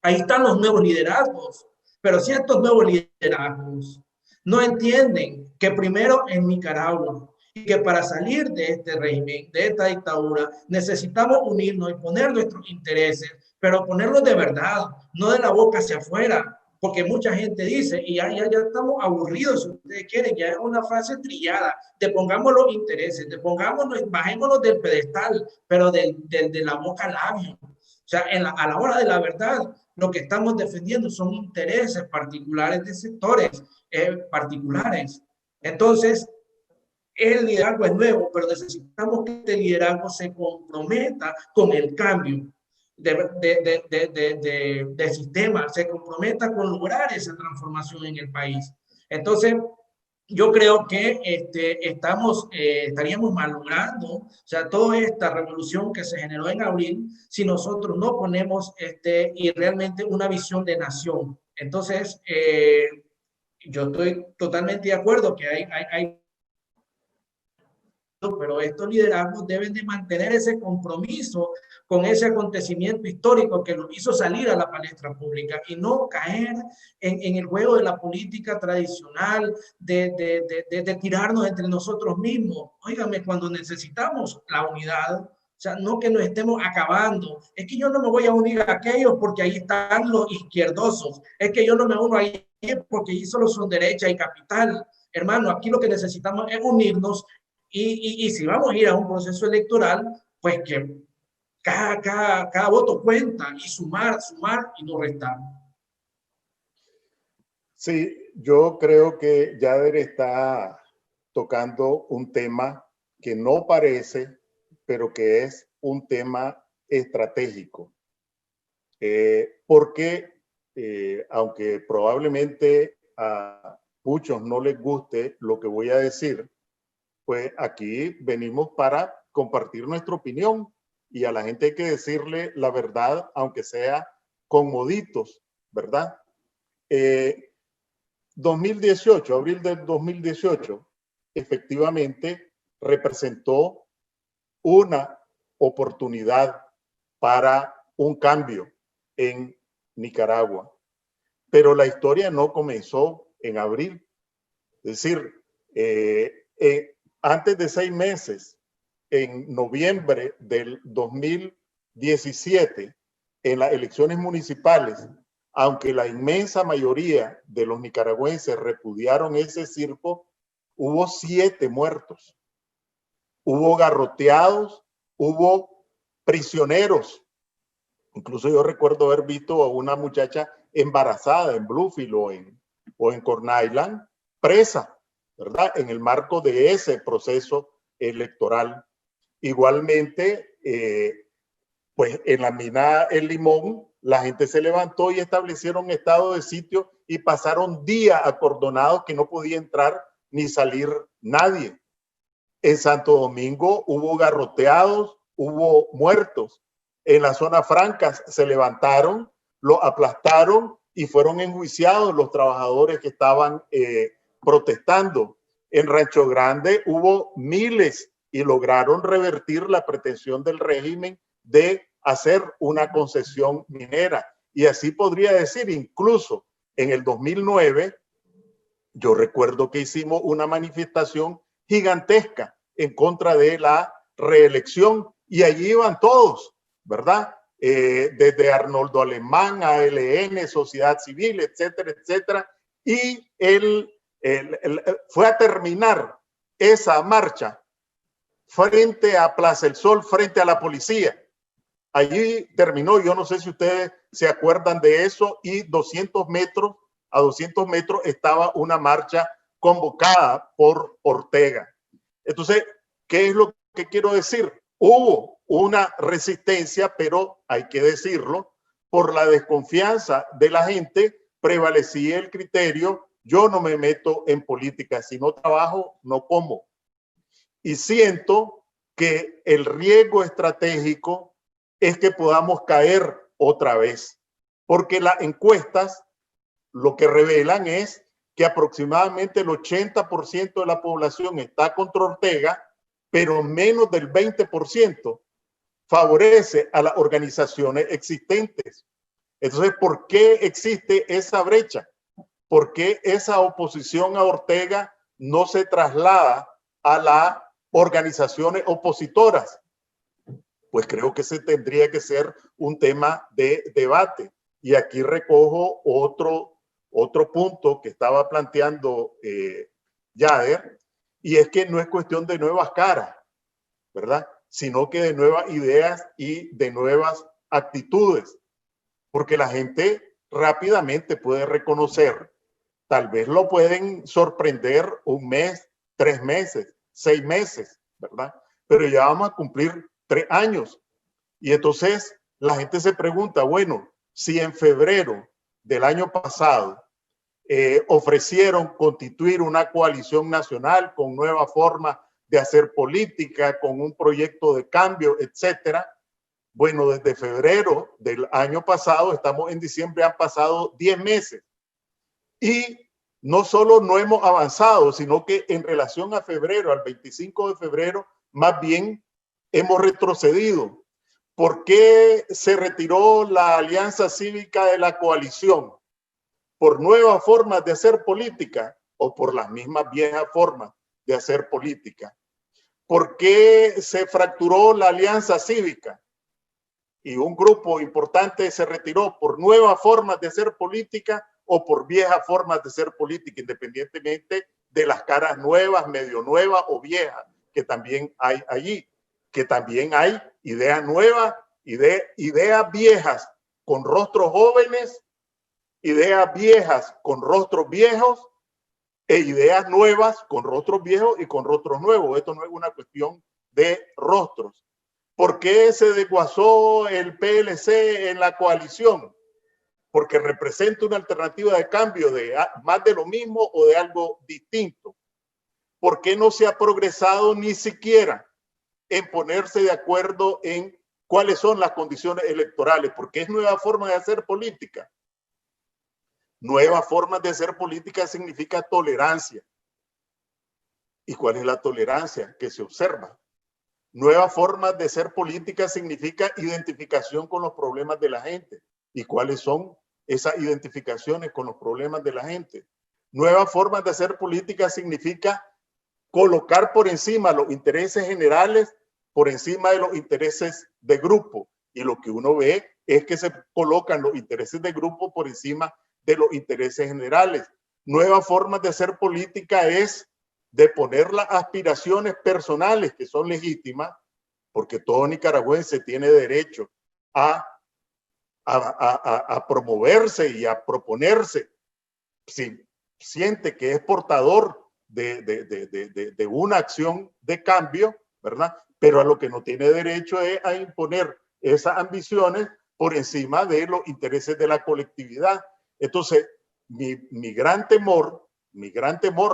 ahí están los nuevos liderazgos, pero si estos nuevos liderazgos no entienden que primero en Nicaragua y que para salir de este régimen, de esta dictadura, necesitamos unirnos y poner nuestros intereses, pero ponerlos de verdad, no de la boca hacia afuera, porque mucha gente dice, y ya estamos aburridos, si ustedes quieren, ya es una frase trillada, te pongamos los intereses, bajémonos del pedestal, pero de la boca al labio. O sea, a la hora de la verdad, lo que estamos defendiendo son intereses particulares de sectores particulares. Entonces, el liderazgo es nuevo, pero necesitamos que este liderazgo se comprometa con el cambio de sistema, se comprometa con lograr esa transformación en el país. Entonces, yo creo que estaríamos malogrando, o sea, toda esta revolución que se generó en abril si nosotros no ponemos y realmente una visión de nación. Entonces, yo estoy totalmente de acuerdo que hay pero estos liderazgos deben de mantener ese compromiso con ese acontecimiento histórico que los hizo salir a la palestra pública y no caer en el juego de la política tradicional, de tirarnos entre nosotros mismos. Óigame, cuando necesitamos la unidad, o sea, no que nos estemos acabando. Es que yo no me voy a unir a aquellos porque ahí están los izquierdosos. Es que yo no me uno ahí porque ahí solo son derecha y capital. Hermano, aquí lo que necesitamos es unirnos y si vamos a ir a un proceso electoral, pues que cada voto cuenta y sumar y no restar. Sí, yo creo que Yader está tocando un tema que no parece, pero que es un tema estratégico. Porque aunque probablemente a muchos no les guste lo que voy a decir, pues aquí venimos para compartir nuestra opinión y a la gente hay que decirle la verdad, aunque sea con moditos, ¿verdad? 2018, abril del 2018, efectivamente representó una oportunidad para un cambio en Nicaragua. Pero la historia no comenzó en abril. Es decir, antes de 6 meses, en noviembre del 2017, en las elecciones municipales, aunque la inmensa mayoría de los nicaragüenses repudiaron ese circo, hubo 7 muertos. Hubo garroteados, hubo prisioneros. Incluso yo recuerdo haber visto a una muchacha embarazada en Bluefield o en Corn Island, presa, ¿verdad? En el marco de ese proceso electoral. Igualmente, pues en la mina El Limón, la gente se levantó y establecieron estado de sitio y pasaron días acordonados que no podía entrar ni salir nadie. En Santo Domingo hubo garroteados, hubo muertos. En las zonas francas se levantaron, lo aplastaron y fueron enjuiciados los trabajadores que estaban protestando. En Rancho Grande hubo miles y lograron revertir la pretensión del régimen de hacer una concesión minera. Y así podría decir, incluso en el 2009, yo recuerdo que hicimos una manifestación gigantesca en contra de la reelección y allí iban todos, ¿verdad? Desde Arnoldo Alemán, ALN, Sociedad Civil, etcétera, etcétera. Y él fue a terminar esa marcha frente a Plaza El Sol, frente a la policía. Allí terminó, yo no sé si ustedes se acuerdan de eso, y a 200 metros estaba una marcha convocada por Ortega. Entonces, ¿qué es lo que quiero decir? Hubo una resistencia, pero hay que decirlo, por la desconfianza de la gente, prevalecía el criterio: yo no me meto en política, si no trabajo, no como. Y siento que el riesgo estratégico es que podamos caer otra vez, porque las encuestas lo que revelan es que aproximadamente el 80% de la población está contra Ortega, pero menos del 20% favorece a las organizaciones existentes. Entonces, ¿por qué existe esa brecha? ¿Por qué esa oposición a Ortega no se traslada a las organizaciones opositoras? Pues creo que ese tendría que ser un tema de debate. Y aquí recojo otro punto que estaba planteando Yader, y es que no es cuestión de nuevas caras, ¿verdad? Sino que de nuevas ideas y de nuevas actitudes. Porque la gente rápidamente puede reconocer, tal vez lo pueden sorprender 1 mes, 3 meses, 6 meses, ¿verdad? Pero ya vamos a cumplir 3 años. Y entonces la gente se pregunta, bueno, si en febrero del año pasado ofrecieron constituir una coalición nacional con nueva forma de hacer política, con un proyecto de cambio, etcétera. Bueno, desde febrero del año pasado, estamos en diciembre, han pasado 10 meses. Y no solo no hemos avanzado, sino que en relación a febrero, al 25 de febrero, más bien hemos retrocedido. ¿Por qué se retiró la alianza cívica de la coalición? ¿Por nuevas formas de hacer política o por las mismas viejas formas de hacer política? ¿Por qué se fracturó la alianza cívica y un grupo importante se retiró? ¿Por nuevas formas de hacer política o por viejas formas de hacer política, independientemente de las caras nuevas, medio nuevas o viejas que también hay allí? Que también hay ideas nuevas, ideas viejas con rostros jóvenes, ideas viejas con rostros viejos e ideas nuevas con rostros viejos y con rostros nuevos. Esto no es una cuestión de rostros. ¿Por qué se desguazó el PLC en la coalición? Porque representa una alternativa de cambio, de más de lo mismo o de algo distinto. ¿Por qué no se ha progresado ni siquiera en ponerse de acuerdo en cuáles son las condiciones electorales? Porque es nueva forma de hacer política. Nueva forma de hacer política significa tolerancia. ¿Y cuál es la tolerancia que se observa? Nueva forma de hacer política significa identificación con los problemas de la gente. ¿Y cuáles son esas identificaciones con los problemas de la gente? Nueva forma de hacer política significa colocar por encima los intereses generales, por encima de los intereses de grupo. Y lo que uno ve es que se colocan los intereses de grupo por encima de los intereses generales. Nuevas formas de hacer política es de poner las aspiraciones personales, que son legítimas, porque todo nicaragüense tiene derecho a promoverse y a proponerse si siente que es portador de una acción de cambio, ¿verdad? Pero a lo que no tiene derecho es a imponer esas ambiciones por encima de los intereses de la colectividad. Entonces, mi gran temor,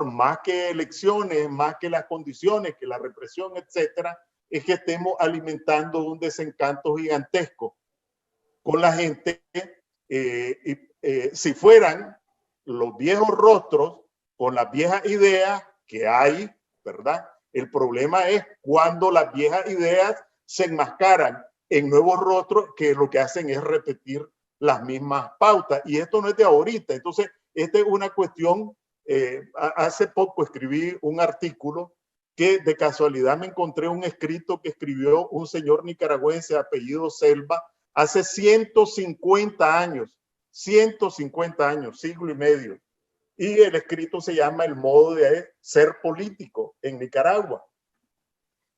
más que elecciones, más que las condiciones, que la represión, etcétera, es que estemos alimentando un desencanto gigantesco con la gente. Si fueran los viejos rostros con las viejas ideas que hay, ¿verdad? El problema es cuando las viejas ideas se enmascaran en nuevos rostros que lo que hacen es repetir las mismas pautas. Y esto no es de ahorita. Entonces, esta es una cuestión. Hace poco escribí un artículo que de casualidad me encontré un escrito que escribió un señor nicaragüense apellido Selva hace 150 años, siglo y medio. Y el escrito se llama El modo de ser político en Nicaragua.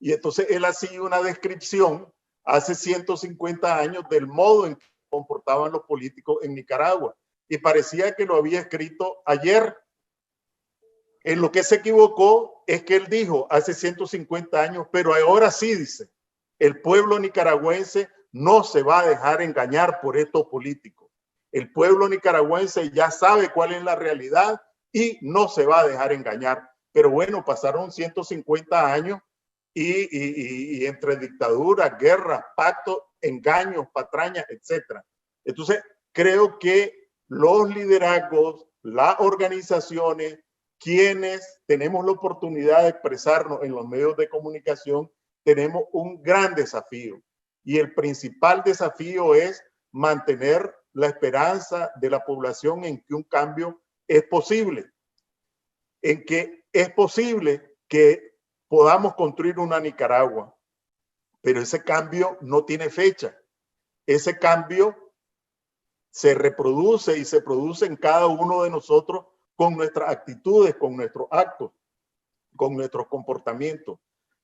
Y entonces él hacía una descripción hace 150 años del modo en que se comportaban los políticos en Nicaragua. Y parecía que lo había escrito ayer. En lo que se equivocó es que él dijo hace 150 años, pero ahora sí, dice, el pueblo nicaragüense no se va a dejar engañar por estos políticos. El pueblo nicaragüense ya sabe cuál es la realidad y no se va a dejar engañar. Pero bueno, pasaron 150 años y entre dictaduras, guerras, pactos, engaños, patrañas, etc. Entonces, creo que los liderazgos, las organizaciones, quienes tenemos la oportunidad de expresarnos en los medios de comunicación, tenemos un gran desafío. Y el principal desafío es mantener la esperanza de la población en que un cambio es posible, en que es posible que podamos construir una Nicaragua, pero ese cambio no tiene fecha. Ese cambio se reproduce y se produce en cada uno de nosotros con nuestras actitudes, con nuestros actos, con nuestros comportamientos,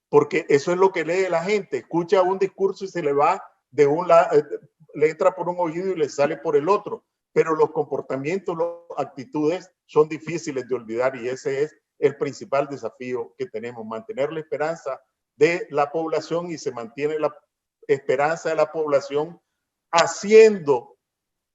porque eso es lo que lee la gente. Escucha un discurso y se le va de un lado, le entra por un oído y le sale por el otro, pero los comportamientos, las actitudes son difíciles de olvidar y ese es el principal desafío que tenemos, mantener la esperanza de la población, y se mantiene la esperanza de la población haciendo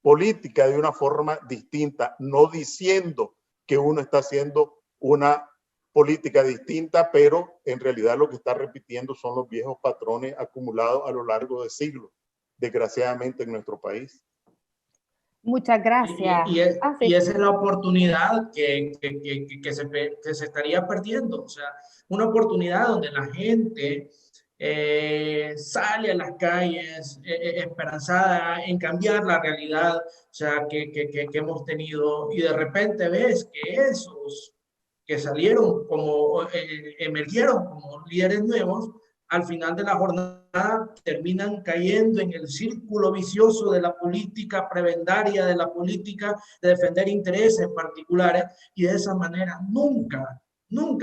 política de una forma distinta, no diciendo que uno está haciendo una política distinta, pero en realidad lo que está repitiendo son los viejos patrones acumulados a lo largo de siglos, desgraciadamente, en nuestro país. Muchas gracias. Y esa es la oportunidad que se estaría perdiendo. O sea, una oportunidad donde la gente sale a las calles esperanzada en cambiar la realidad, o sea, que hemos tenido, y de repente ves que esos que salieron como emergieron como líderes nuevos, al final de la jornada terminan cayendo en el círculo vicioso de la política prebendaria, de la política de defender intereses particulares, y de esa manera nunca,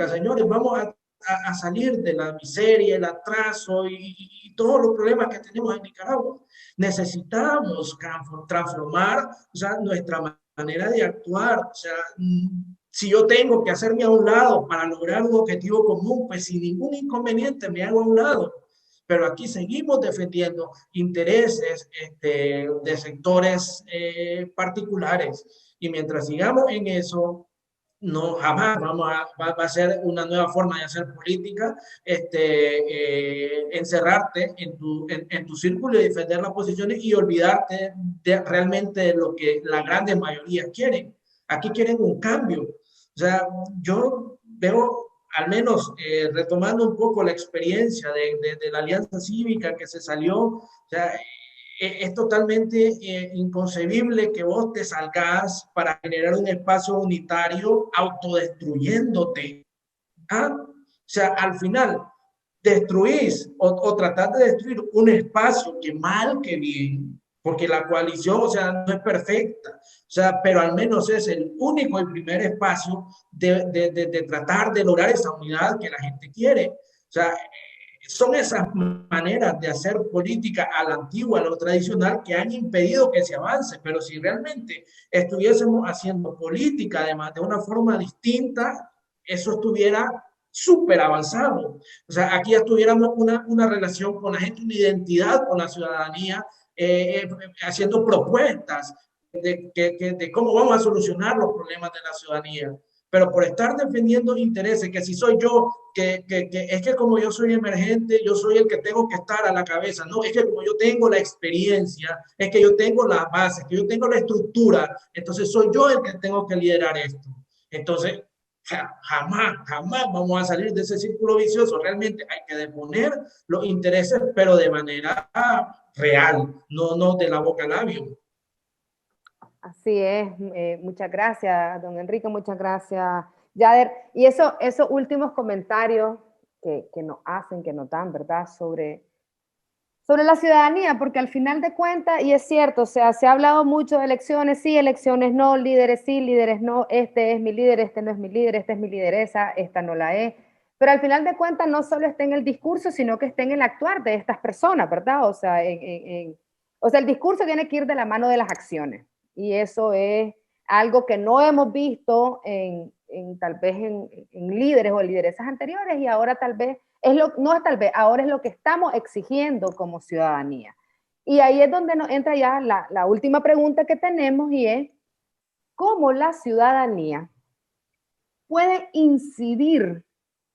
señores, vamos a salir de la miseria, el atraso y todos los problemas que tenemos en Nicaragua. Necesitamos transformar, o sea, nuestra manera de actuar. O sea, si yo tengo que hacerme a un lado para lograr un objetivo común, pues sin ningún inconveniente me hago a un lado. Pero aquí seguimos defendiendo intereses de sectores particulares. Y mientras sigamos en eso, no, jamás va a ser una nueva forma de hacer política, encerrarte en tu círculo y defender las posiciones y olvidarte realmente de lo que la grande mayoría quieren. Aquí quieren un cambio. O sea, yo veo, al menos retomando un poco la experiencia de la Alianza Cívica que se salió, o sea, es totalmente inconcebible que vos te salgas para generar un espacio unitario autodestruyéndote. ¿Ah? O sea, al final destruís o tratás de destruir un espacio que mal que bien porque la coalición, o sea, no es perfecta, o sea, pero al menos es el único y primer espacio de tratar de lograr esa unidad que la gente quiere. O sea, son esas maneras de hacer política a la antigua, a lo tradicional, que han impedido que se avance. Pero si realmente estuviésemos haciendo política, además, de una forma distinta, eso estuviera súper avanzado. O sea, aquí ya tuviéramos una relación con la gente, una identidad con la ciudadanía, haciendo propuestas de cómo vamos a solucionar los problemas de la ciudadanía. Pero por estar defendiendo intereses, que si soy yo, que es que como yo soy emergente, yo soy el que tengo que estar a la cabeza. No, es que como yo tengo la experiencia, es que yo tengo las bases, que yo tengo la estructura, entonces soy yo el que tengo que liderar esto. Entonces, jamás vamos a salir de ese círculo vicioso. Realmente hay que deponer los intereses, pero de manera real, no de la boca al labio. Así es, muchas gracias, don Enrique, muchas gracias, Yader. Y esos últimos comentarios que nos hacen, que nos dan, ¿verdad? Sobre la ciudadanía, porque al final de cuentas, y es cierto, o sea, se ha hablado mucho de elecciones, sí, elecciones no, líderes sí, líderes no, este es mi líder, este no es mi líder, esta es mi lideresa, esta no la es. Pero al final de cuentas no solo está en el discurso, sino que está en el actuar de estas personas, ¿verdad? O sea, o sea, el discurso tiene que ir de la mano de las acciones. Y eso es algo que no hemos visto tal vez en líderes o lideresas anteriores, y ahora tal vez, ahora es lo que estamos exigiendo como ciudadanía. Y ahí es donde nos entra ya la última pregunta que tenemos, y es, ¿cómo la ciudadanía puede incidir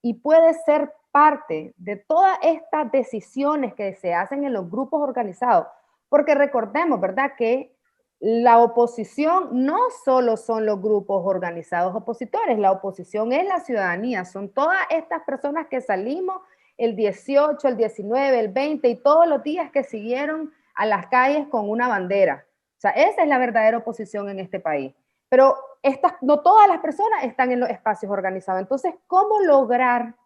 y puede ser parte de todas estas decisiones que se hacen en los grupos organizados? Porque recordemos, ¿verdad?, que la oposición no solo son los grupos organizados opositores, la oposición es la ciudadanía, son todas estas personas que salimos el 18, el 19, el 20 y todos los días que siguieron a las calles con una bandera. O sea, esa es la verdadera oposición en este país. Pero no todas las personas están en los espacios organizados. Entonces, ¿cómo lograr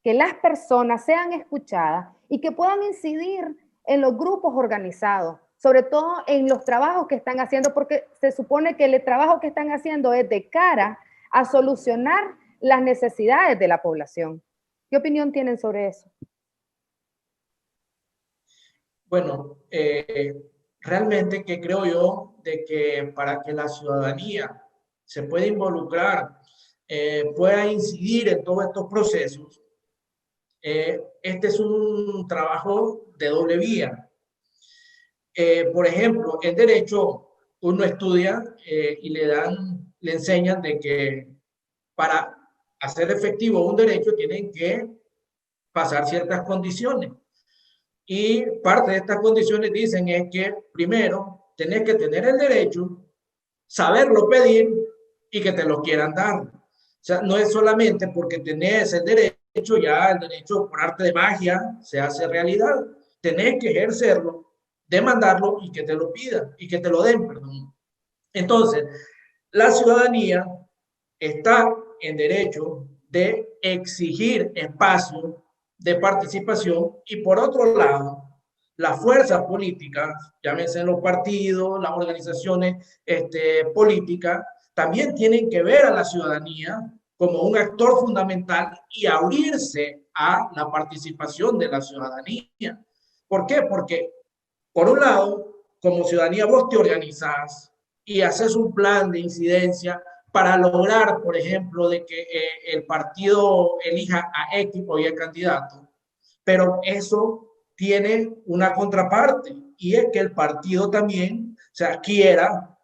que las personas sean escuchadas y que puedan incidir en los grupos organizados, sobre todo en los trabajos que están haciendo, porque se supone que el trabajo que están haciendo es de cara a solucionar las necesidades de la población? ¿Qué opinión tienen sobre eso? Bueno, realmente que creo yo de que para que la ciudadanía se pueda involucrar, pueda incidir en todos estos procesos, este es un trabajo de doble vía. Por ejemplo, en derecho uno estudia y le enseñan de que para hacer efectivo un derecho tienen que pasar ciertas condiciones. Y parte de estas condiciones dicen es que primero tenés que tener el derecho, saberlo pedir y que te lo quieran dar. O sea, no es solamente porque tenés el derecho, ya el derecho por arte de magia se hace realidad. Tenés que ejercerlo, demandarlo y que te lo pidan y que te lo den, perdón. Entonces, la ciudadanía está en derecho de exigir espacio de participación, y por otro lado, las fuerzas políticas, llámense los partidos, las organizaciones políticas, también tienen que ver a la ciudadanía como un actor fundamental y abrirse a la participación de la ciudadanía. ¿Por qué? Porque, por un lado, como ciudadanía vos te organizás y haces un plan de incidencia para lograr, por ejemplo, de que el partido elija a X o Y candidato, pero eso tiene una contraparte, y es que el partido también, o sea, quiera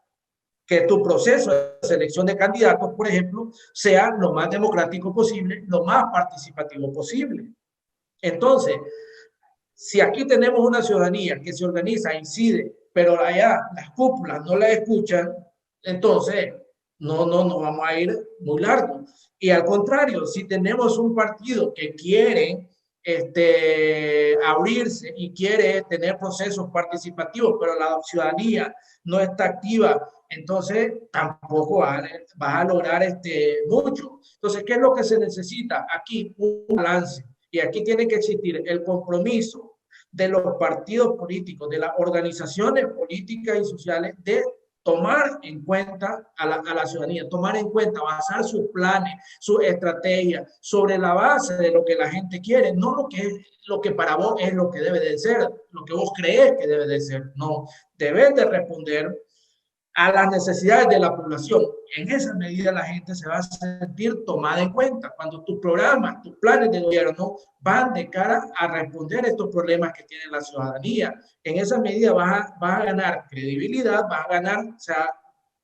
que tu proceso de selección de candidatos, por ejemplo, sea lo más democrático posible, lo más participativo posible. Entonces, si aquí tenemos una ciudadanía que se organiza, incide, pero allá las cúpulas no la escuchan, entonces no vamos a ir muy largo. Y al contrario, si tenemos un partido que quiere abrirse y quiere tener procesos participativos, pero la ciudadanía no está activa, entonces tampoco vas a lograr mucho. Entonces, ¿qué es lo que se necesita? Aquí un balance. Y aquí tiene que existir el compromiso de los partidos políticos, de las organizaciones políticas y sociales, de tomar en cuenta a la ciudadanía, tomar en cuenta, basar sus planes, sus estrategias sobre la base de lo que la gente quiere, no lo que para vos es lo que debe de ser, lo que vos crees que debe de ser. No, debes de responder a las necesidades de la población. En esa medida la gente se va a sentir tomada en cuenta. Cuando tus programas, tus planes de gobierno van de cara a responder a estos problemas que tiene la ciudadanía, en esa medida vas a ganar credibilidad, vas a ganar, o sea,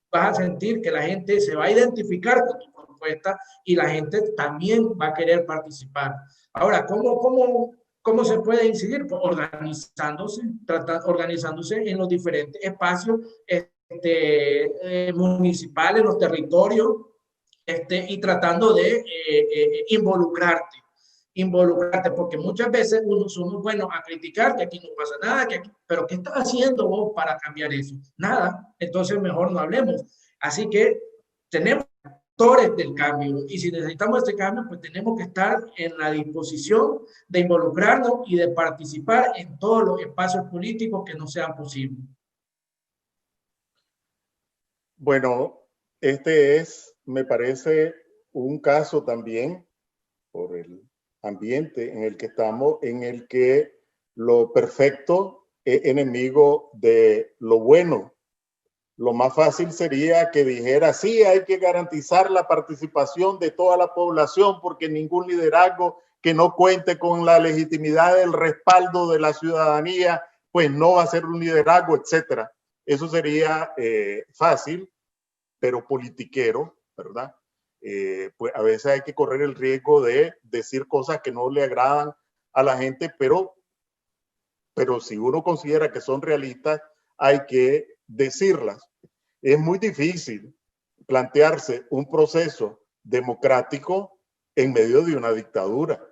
vas a sentir que la gente se va a identificar con tu propuesta y la gente también va a querer participar. Ahora, ¿cómo se puede incidir? Pues organizándose en los diferentes espacios municipales, los territorios, y tratando de involucrarte, porque muchas veces uno somos buenos a criticar que aquí no pasa nada, pero ¿qué estás haciendo vos para cambiar eso? Nada, entonces mejor no hablemos. Así que tenemos actores del cambio y si necesitamos este cambio, pues tenemos que estar en la disposición de involucrarnos y de participar en todos los espacios políticos que nos sean posibles. Bueno, este es, me parece, un caso también por el ambiente en el que estamos, en el que lo perfecto es enemigo de lo bueno. Lo más fácil sería que dijera, sí, hay que garantizar la participación de toda la población porque ningún liderazgo que no cuente con la legitimidad del respaldo de la ciudadanía, pues no va a ser un liderazgo, etcétera. Eso sería fácil, pero politiquero, ¿verdad? Pues a veces hay que correr el riesgo de decir cosas que no le agradan a la gente, pero si uno considera que son realistas, hay que decirlas. Es muy difícil plantearse un proceso democrático en medio de una dictadura.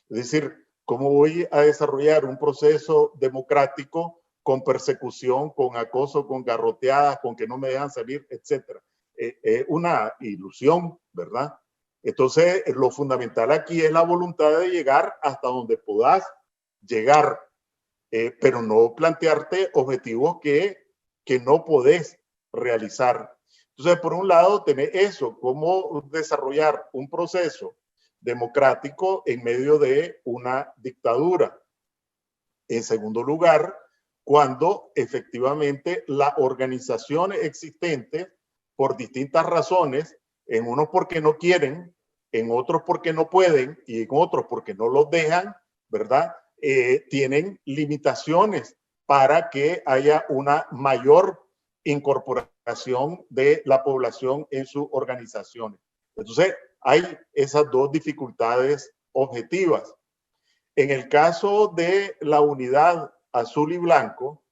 Es decir, ¿cómo voy a desarrollar un proceso democrático con persecución, con acoso, con garroteadas, con que no me dejan salir, etcétera? Es una ilusión, ¿verdad? Entonces, lo fundamental aquí es la voluntad de llegar hasta donde puedas llegar, pero no plantearte objetivos que no podés realizar. Entonces, por un lado, tenés eso, cómo desarrollar un proceso democrático en medio de una dictadura. En segundo lugar, cuando efectivamente las organizaciones existentes, por distintas razones, en unos porque no quieren, en otros porque no pueden y en otros porque no los dejan, ¿verdad? Tienen limitaciones para que haya una mayor incorporación de la población en sus organizaciones. Entonces, hay esas dos dificultades objetivas. En el caso de la unidad azul y blanco,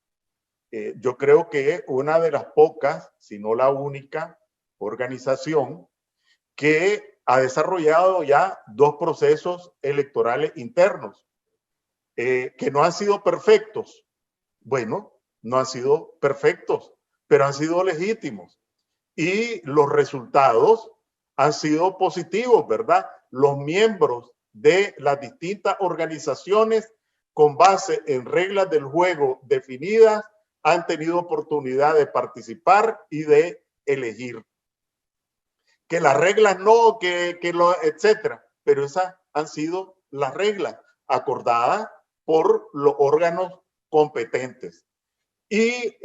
yo creo que una de las pocas, si no la única, organización que ha desarrollado ya dos procesos electorales internos, que no han sido perfectos. Bueno, no han sido perfectos, pero han sido legítimos. Y los resultados han sido positivos, ¿verdad? Los miembros de las distintas organizaciones, con base en reglas del juego definidas, han tenido oportunidad de participar y de elegir. Que las reglas no, etcétera, pero esas han sido las reglas acordadas por los órganos competentes. Y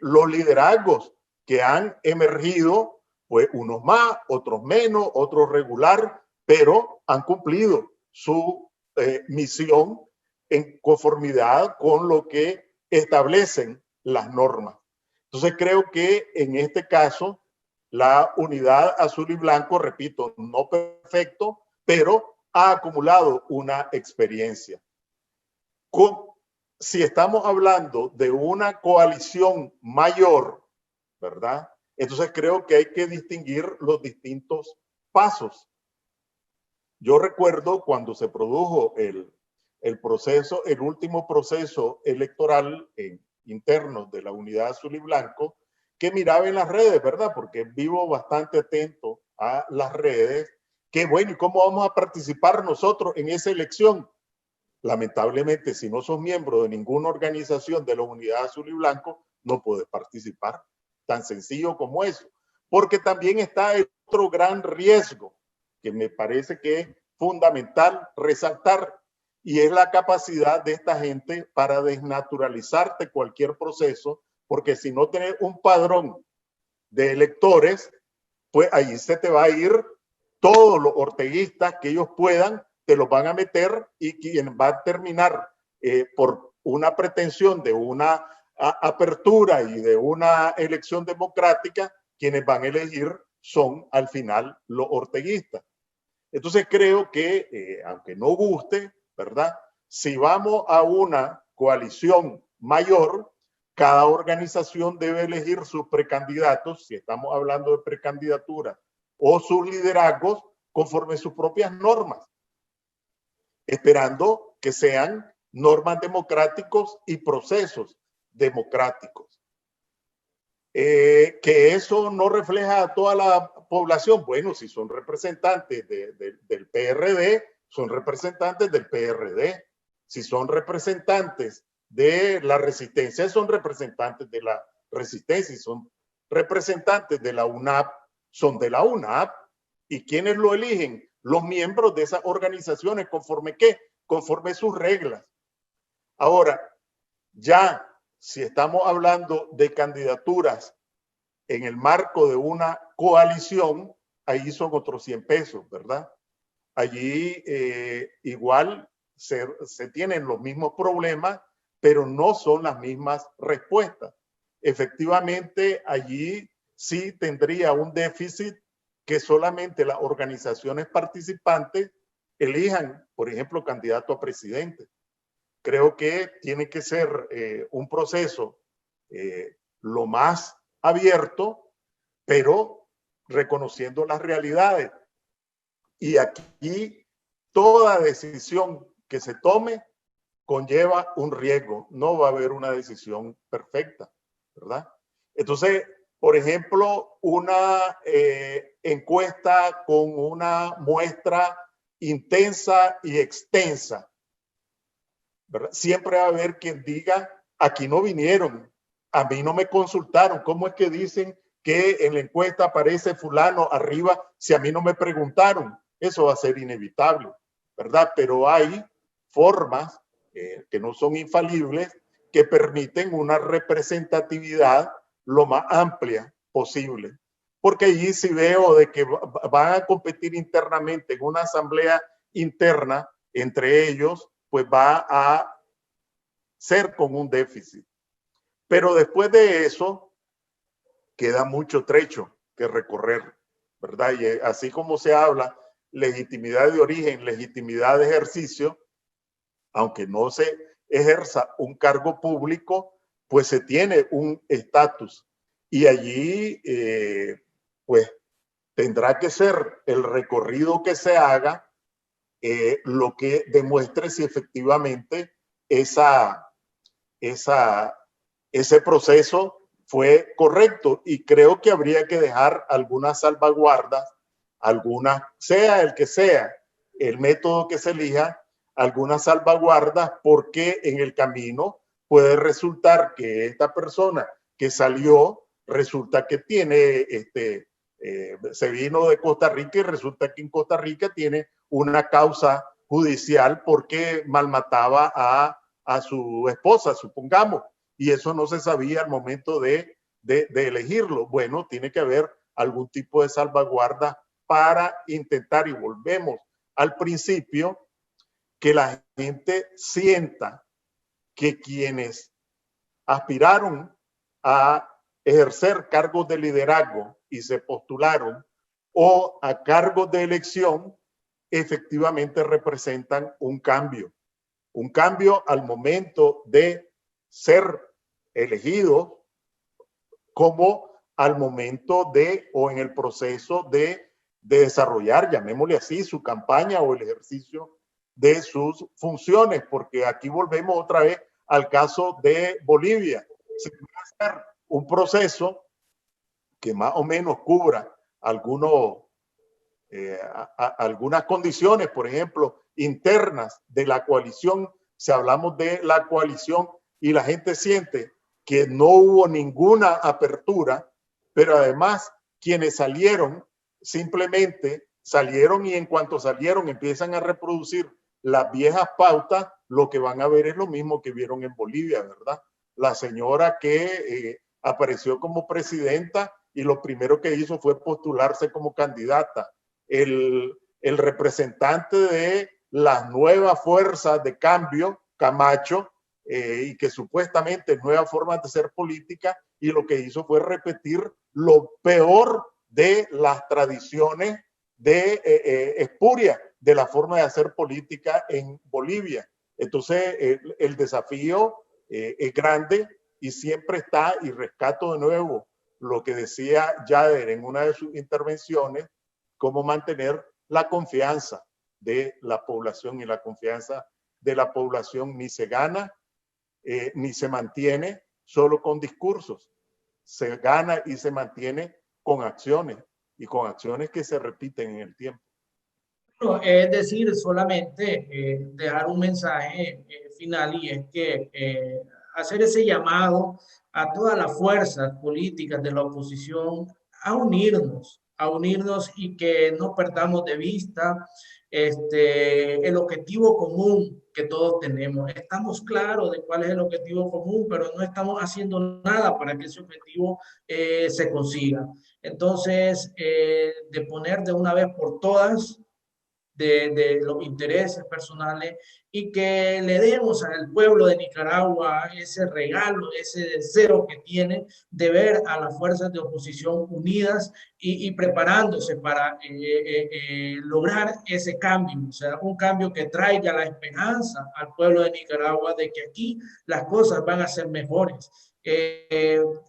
los liderazgos que han emergido, pues unos más, otros menos, otros regular, pero han cumplido su misión en conformidad con lo que establecen las normas. Entonces creo que en este caso la unidad azul y blanco, repito, no perfecto, pero ha acumulado una experiencia. Si estamos hablando de una coalición mayor, ¿verdad? Entonces creo que hay que distinguir los distintos pasos. Yo recuerdo cuando se produjo el proceso, el último proceso electoral interno de la unidad azul y blanco, que miraba en las redes, ¿verdad? Porque vivo bastante atento a las redes, que bueno, ¿y cómo vamos a participar nosotros en esa elección? Lamentablemente, si no sos miembro de ninguna organización de la Unidad Azul y Blanco, no puedes participar. Tan sencillo como eso. Porque también está otro gran riesgo que me parece que es fundamental resaltar, y es la capacidad de esta gente para desnaturalizarte cualquier proceso, porque si no tenés un padrón de electores, pues ahí se te va a ir todos los orteguistas que ellos puedan, te los van a meter, y quien va a terminar por una pretensión de una apertura y de una elección democrática, quienes van a elegir son al final los orteguistas. Entonces creo que, aunque no guste, ¿verdad? Si vamos a una coalición mayor, cada organización debe elegir sus precandidatos, si estamos hablando de precandidatura, o sus liderazgos conforme sus propias normas, esperando que sean normas democráticos y procesos democráticos. Que eso no refleja a toda la población. Bueno, si son representantes del PRD, son representantes del PRD. Si son representantes de la resistencia, son representantes de la resistencia. Si son representantes de la UNAP, son de la UNAP. ¿Y quiénes lo eligen? Los miembros de esas organizaciones, ¿conforme qué? Conforme sus reglas. Ahora, ya si estamos hablando de candidaturas en el marco de una coalición, ahí son otros 100 pesos, ¿verdad? Allí igual se tienen los mismos problemas, pero no son las mismas respuestas. Efectivamente, allí sí tendría un déficit que solamente las organizaciones participantes elijan, por ejemplo, candidato a presidente. Creo que tiene que ser un proceso lo más abierto, pero reconociendo las realidades. Y aquí toda decisión que se tome conlleva un riesgo. No va a haber una decisión perfecta, ¿verdad? Entonces, por ejemplo, una encuesta con una muestra intensa y extensa, ¿verdad? Siempre va a haber quien diga, aquí no vinieron, a mí no me consultaron. ¿Cómo es que dicen que en la encuesta aparece fulano arriba si a mí no me preguntaron? Eso va a ser inevitable, ¿verdad? Pero hay formas que no son infalibles, que permiten una representatividad lo más amplia posible. Porque allí si veo de que van a competir internamente en una asamblea interna entre ellos, pues va a ser con un déficit. Pero después de eso, queda mucho trecho que recorrer, ¿verdad? Y así como se habla, legitimidad de origen, legitimidad de ejercicio, aunque no se ejerza un cargo público, pues se tiene un estatus. Y allí, pues, tendrá que ser el recorrido que se haga lo que demuestre si efectivamente ese proceso fue correcto. Y creo que habría que dejar algunas salvaguardas, sea el que sea el método que se elija, algunas salvaguardas, porque en el camino puede resultar que esta persona que salió resulta que tiene se vino de Costa Rica y resulta que en Costa Rica tiene una causa judicial porque malmataba a su esposa, supongamos, y eso no se sabía al momento de elegirlo. Bueno, tiene que haber algún tipo de salvaguarda para intentar, y volvemos al principio, que la gente sienta que quienes aspiraron a ejercer cargos de liderazgo y se postularon, o a cargos de elección, efectivamente representan un cambio al momento de ser elegidos, como al momento de, o en el proceso de desarrollar, llamémosle así, su campaña o el ejercicio de sus funciones, porque aquí volvemos otra vez al caso de Bolivia. Se puede hacer un proceso que más o menos cubra algunas condiciones, por ejemplo, internas de la coalición, si hablamos de la coalición y la gente siente que no hubo ninguna apertura, pero además quienes salieron simplemente salieron y en cuanto salieron empiezan a reproducir las viejas pautas, lo que van a ver es lo mismo que vieron en Bolivia, ¿verdad? La señora que apareció como presidenta y lo primero que hizo fue postularse como candidata. El representante de las nuevas fuerzas de cambio, Camacho, y que supuestamente nuevas formas de hacer política, y lo que hizo fue repetir lo peor de las tradiciones de espuria de la forma de hacer política en Bolivia. Entonces, el desafío es grande y siempre está, y rescato de nuevo lo que decía Yader en una de sus intervenciones, cómo mantener la confianza de la población, y la confianza de la población ni se gana ni se mantiene solo con discursos, se gana y se mantiene con acciones, y con acciones que se repiten en el tiempo. No, es decir, solamente dejar un mensaje final, y es que hacer ese llamado a todas las fuerzas políticas de la oposición a unirnos y que no perdamos de vista el objetivo común que todos tenemos. Estamos claros de cuál es el objetivo común, pero no estamos haciendo nada para que ese objetivo se consiga. Entonces, de poner de una vez por todas de los intereses personales, y que le demos al pueblo de Nicaragua ese regalo, ese deseo que tiene de ver a las fuerzas de oposición unidas y preparándose para lograr ese cambio, o sea, un cambio que traiga la esperanza al pueblo de Nicaragua de que aquí las cosas van a ser mejores.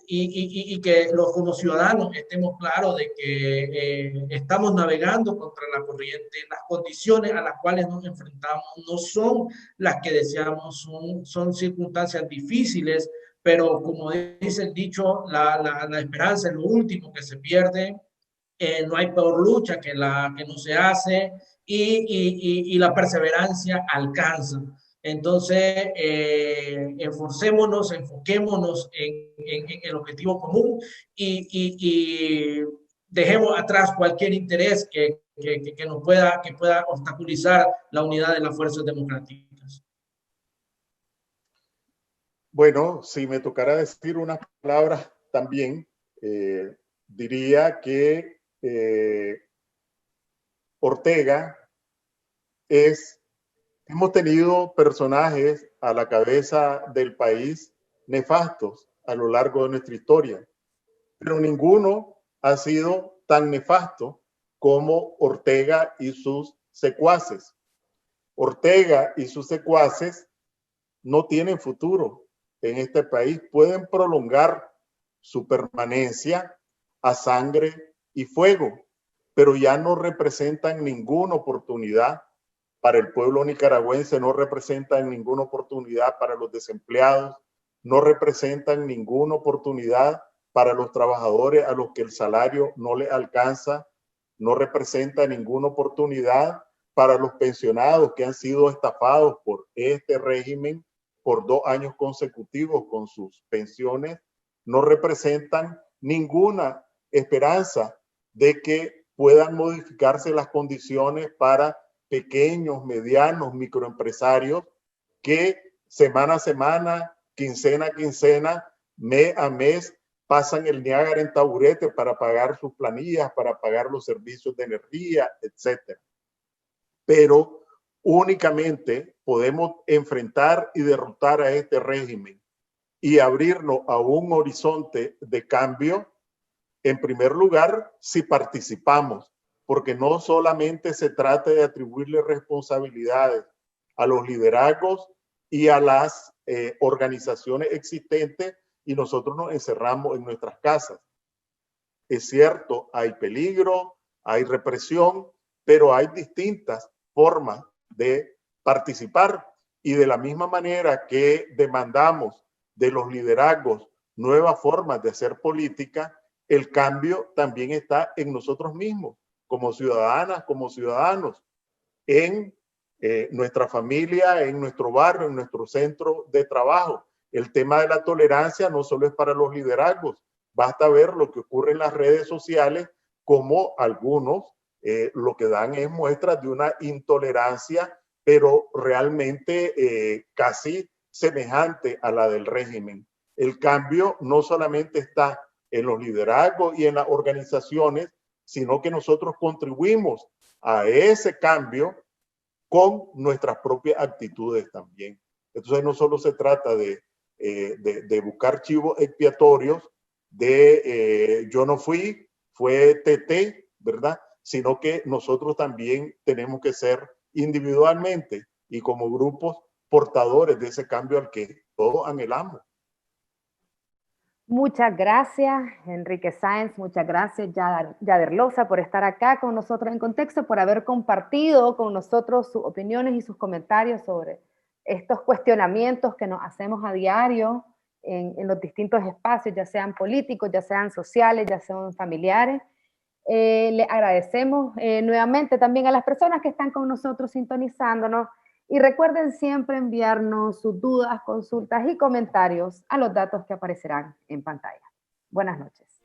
Y que los como ciudadanos estemos claros de que estamos navegando contra la corriente. Las condiciones a las cuales nos enfrentamos no son las que deseamos, son circunstancias difíciles, pero como dice el dicho, la esperanza es lo último que se pierde. No hay peor lucha que la que no se hace, y la perseverancia alcanza. Entonces, esforcémonos, enfoquémonos en el objetivo común, y dejemos atrás cualquier interés que pueda obstaculizar la unidad de las fuerzas democráticas. Bueno, si me tocara decir unas palabras también, diría que Ortega hemos tenido personajes a la cabeza del país nefastos a lo largo de nuestra historia, pero ninguno ha sido tan nefasto como Ortega y sus secuaces. Ortega y sus secuaces no tienen futuro en este país, pueden prolongar su permanencia a sangre y fuego, pero ya no representan ninguna oportunidad para el pueblo nicaragüense, no representan ninguna oportunidad para los desempleados, no representan ninguna oportunidad para los trabajadores a los que el salario no les alcanza, no representa ninguna oportunidad para los pensionados que han sido estafados por este régimen por 2 años consecutivos con sus pensiones, no representan ninguna esperanza de que puedan modificarse las condiciones para pequeños, medianos, microempresarios que semana a semana, quincena a quincena, mes a mes, pasan el Niágara en taburete para pagar sus planillas, para pagar los servicios de energía, etc. Pero únicamente podemos enfrentar y derrotar a este régimen y abrirnos a un horizonte de cambio, en primer lugar, si participamos, porque no solamente se trata de atribuirle responsabilidades a los liderazgos y a las organizaciones existentes, y nosotros nos encerramos en nuestras casas. Es cierto, hay peligro, hay represión, pero hay distintas formas de participar, y de la misma manera que demandamos de los liderazgos nuevas formas de hacer política, el cambio también está en nosotros mismos, como ciudadanas, como ciudadanos, en nuestra familia, en nuestro barrio, en nuestro centro de trabajo. El tema de la tolerancia no solo es para los liderazgos, basta ver lo que ocurre en las redes sociales, como algunos lo que dan es muestras de una intolerancia, pero realmente casi semejante a la del régimen. El cambio no solamente está en los liderazgos y en las organizaciones, sino que nosotros contribuimos a ese cambio con nuestras propias actitudes también. Entonces no solo se trata de buscar chivos expiatorios, yo no fui, fue TT, ¿verdad? Sino que nosotros también tenemos que ser individualmente y como grupos portadores de ese cambio al que todos anhelamos. Muchas gracias, Enrique Sáenz, muchas gracias, Yader Loza, por estar acá con nosotros en Contexto, por haber compartido con nosotros sus opiniones y sus comentarios sobre estos cuestionamientos que nos hacemos a diario en los distintos espacios, ya sean políticos, ya sean sociales, ya sean familiares. Le agradecemos nuevamente también a las personas que están con nosotros sintonizándonos. Y recuerden siempre enviarnos sus dudas, consultas y comentarios a los datos que aparecerán en pantalla. Buenas noches.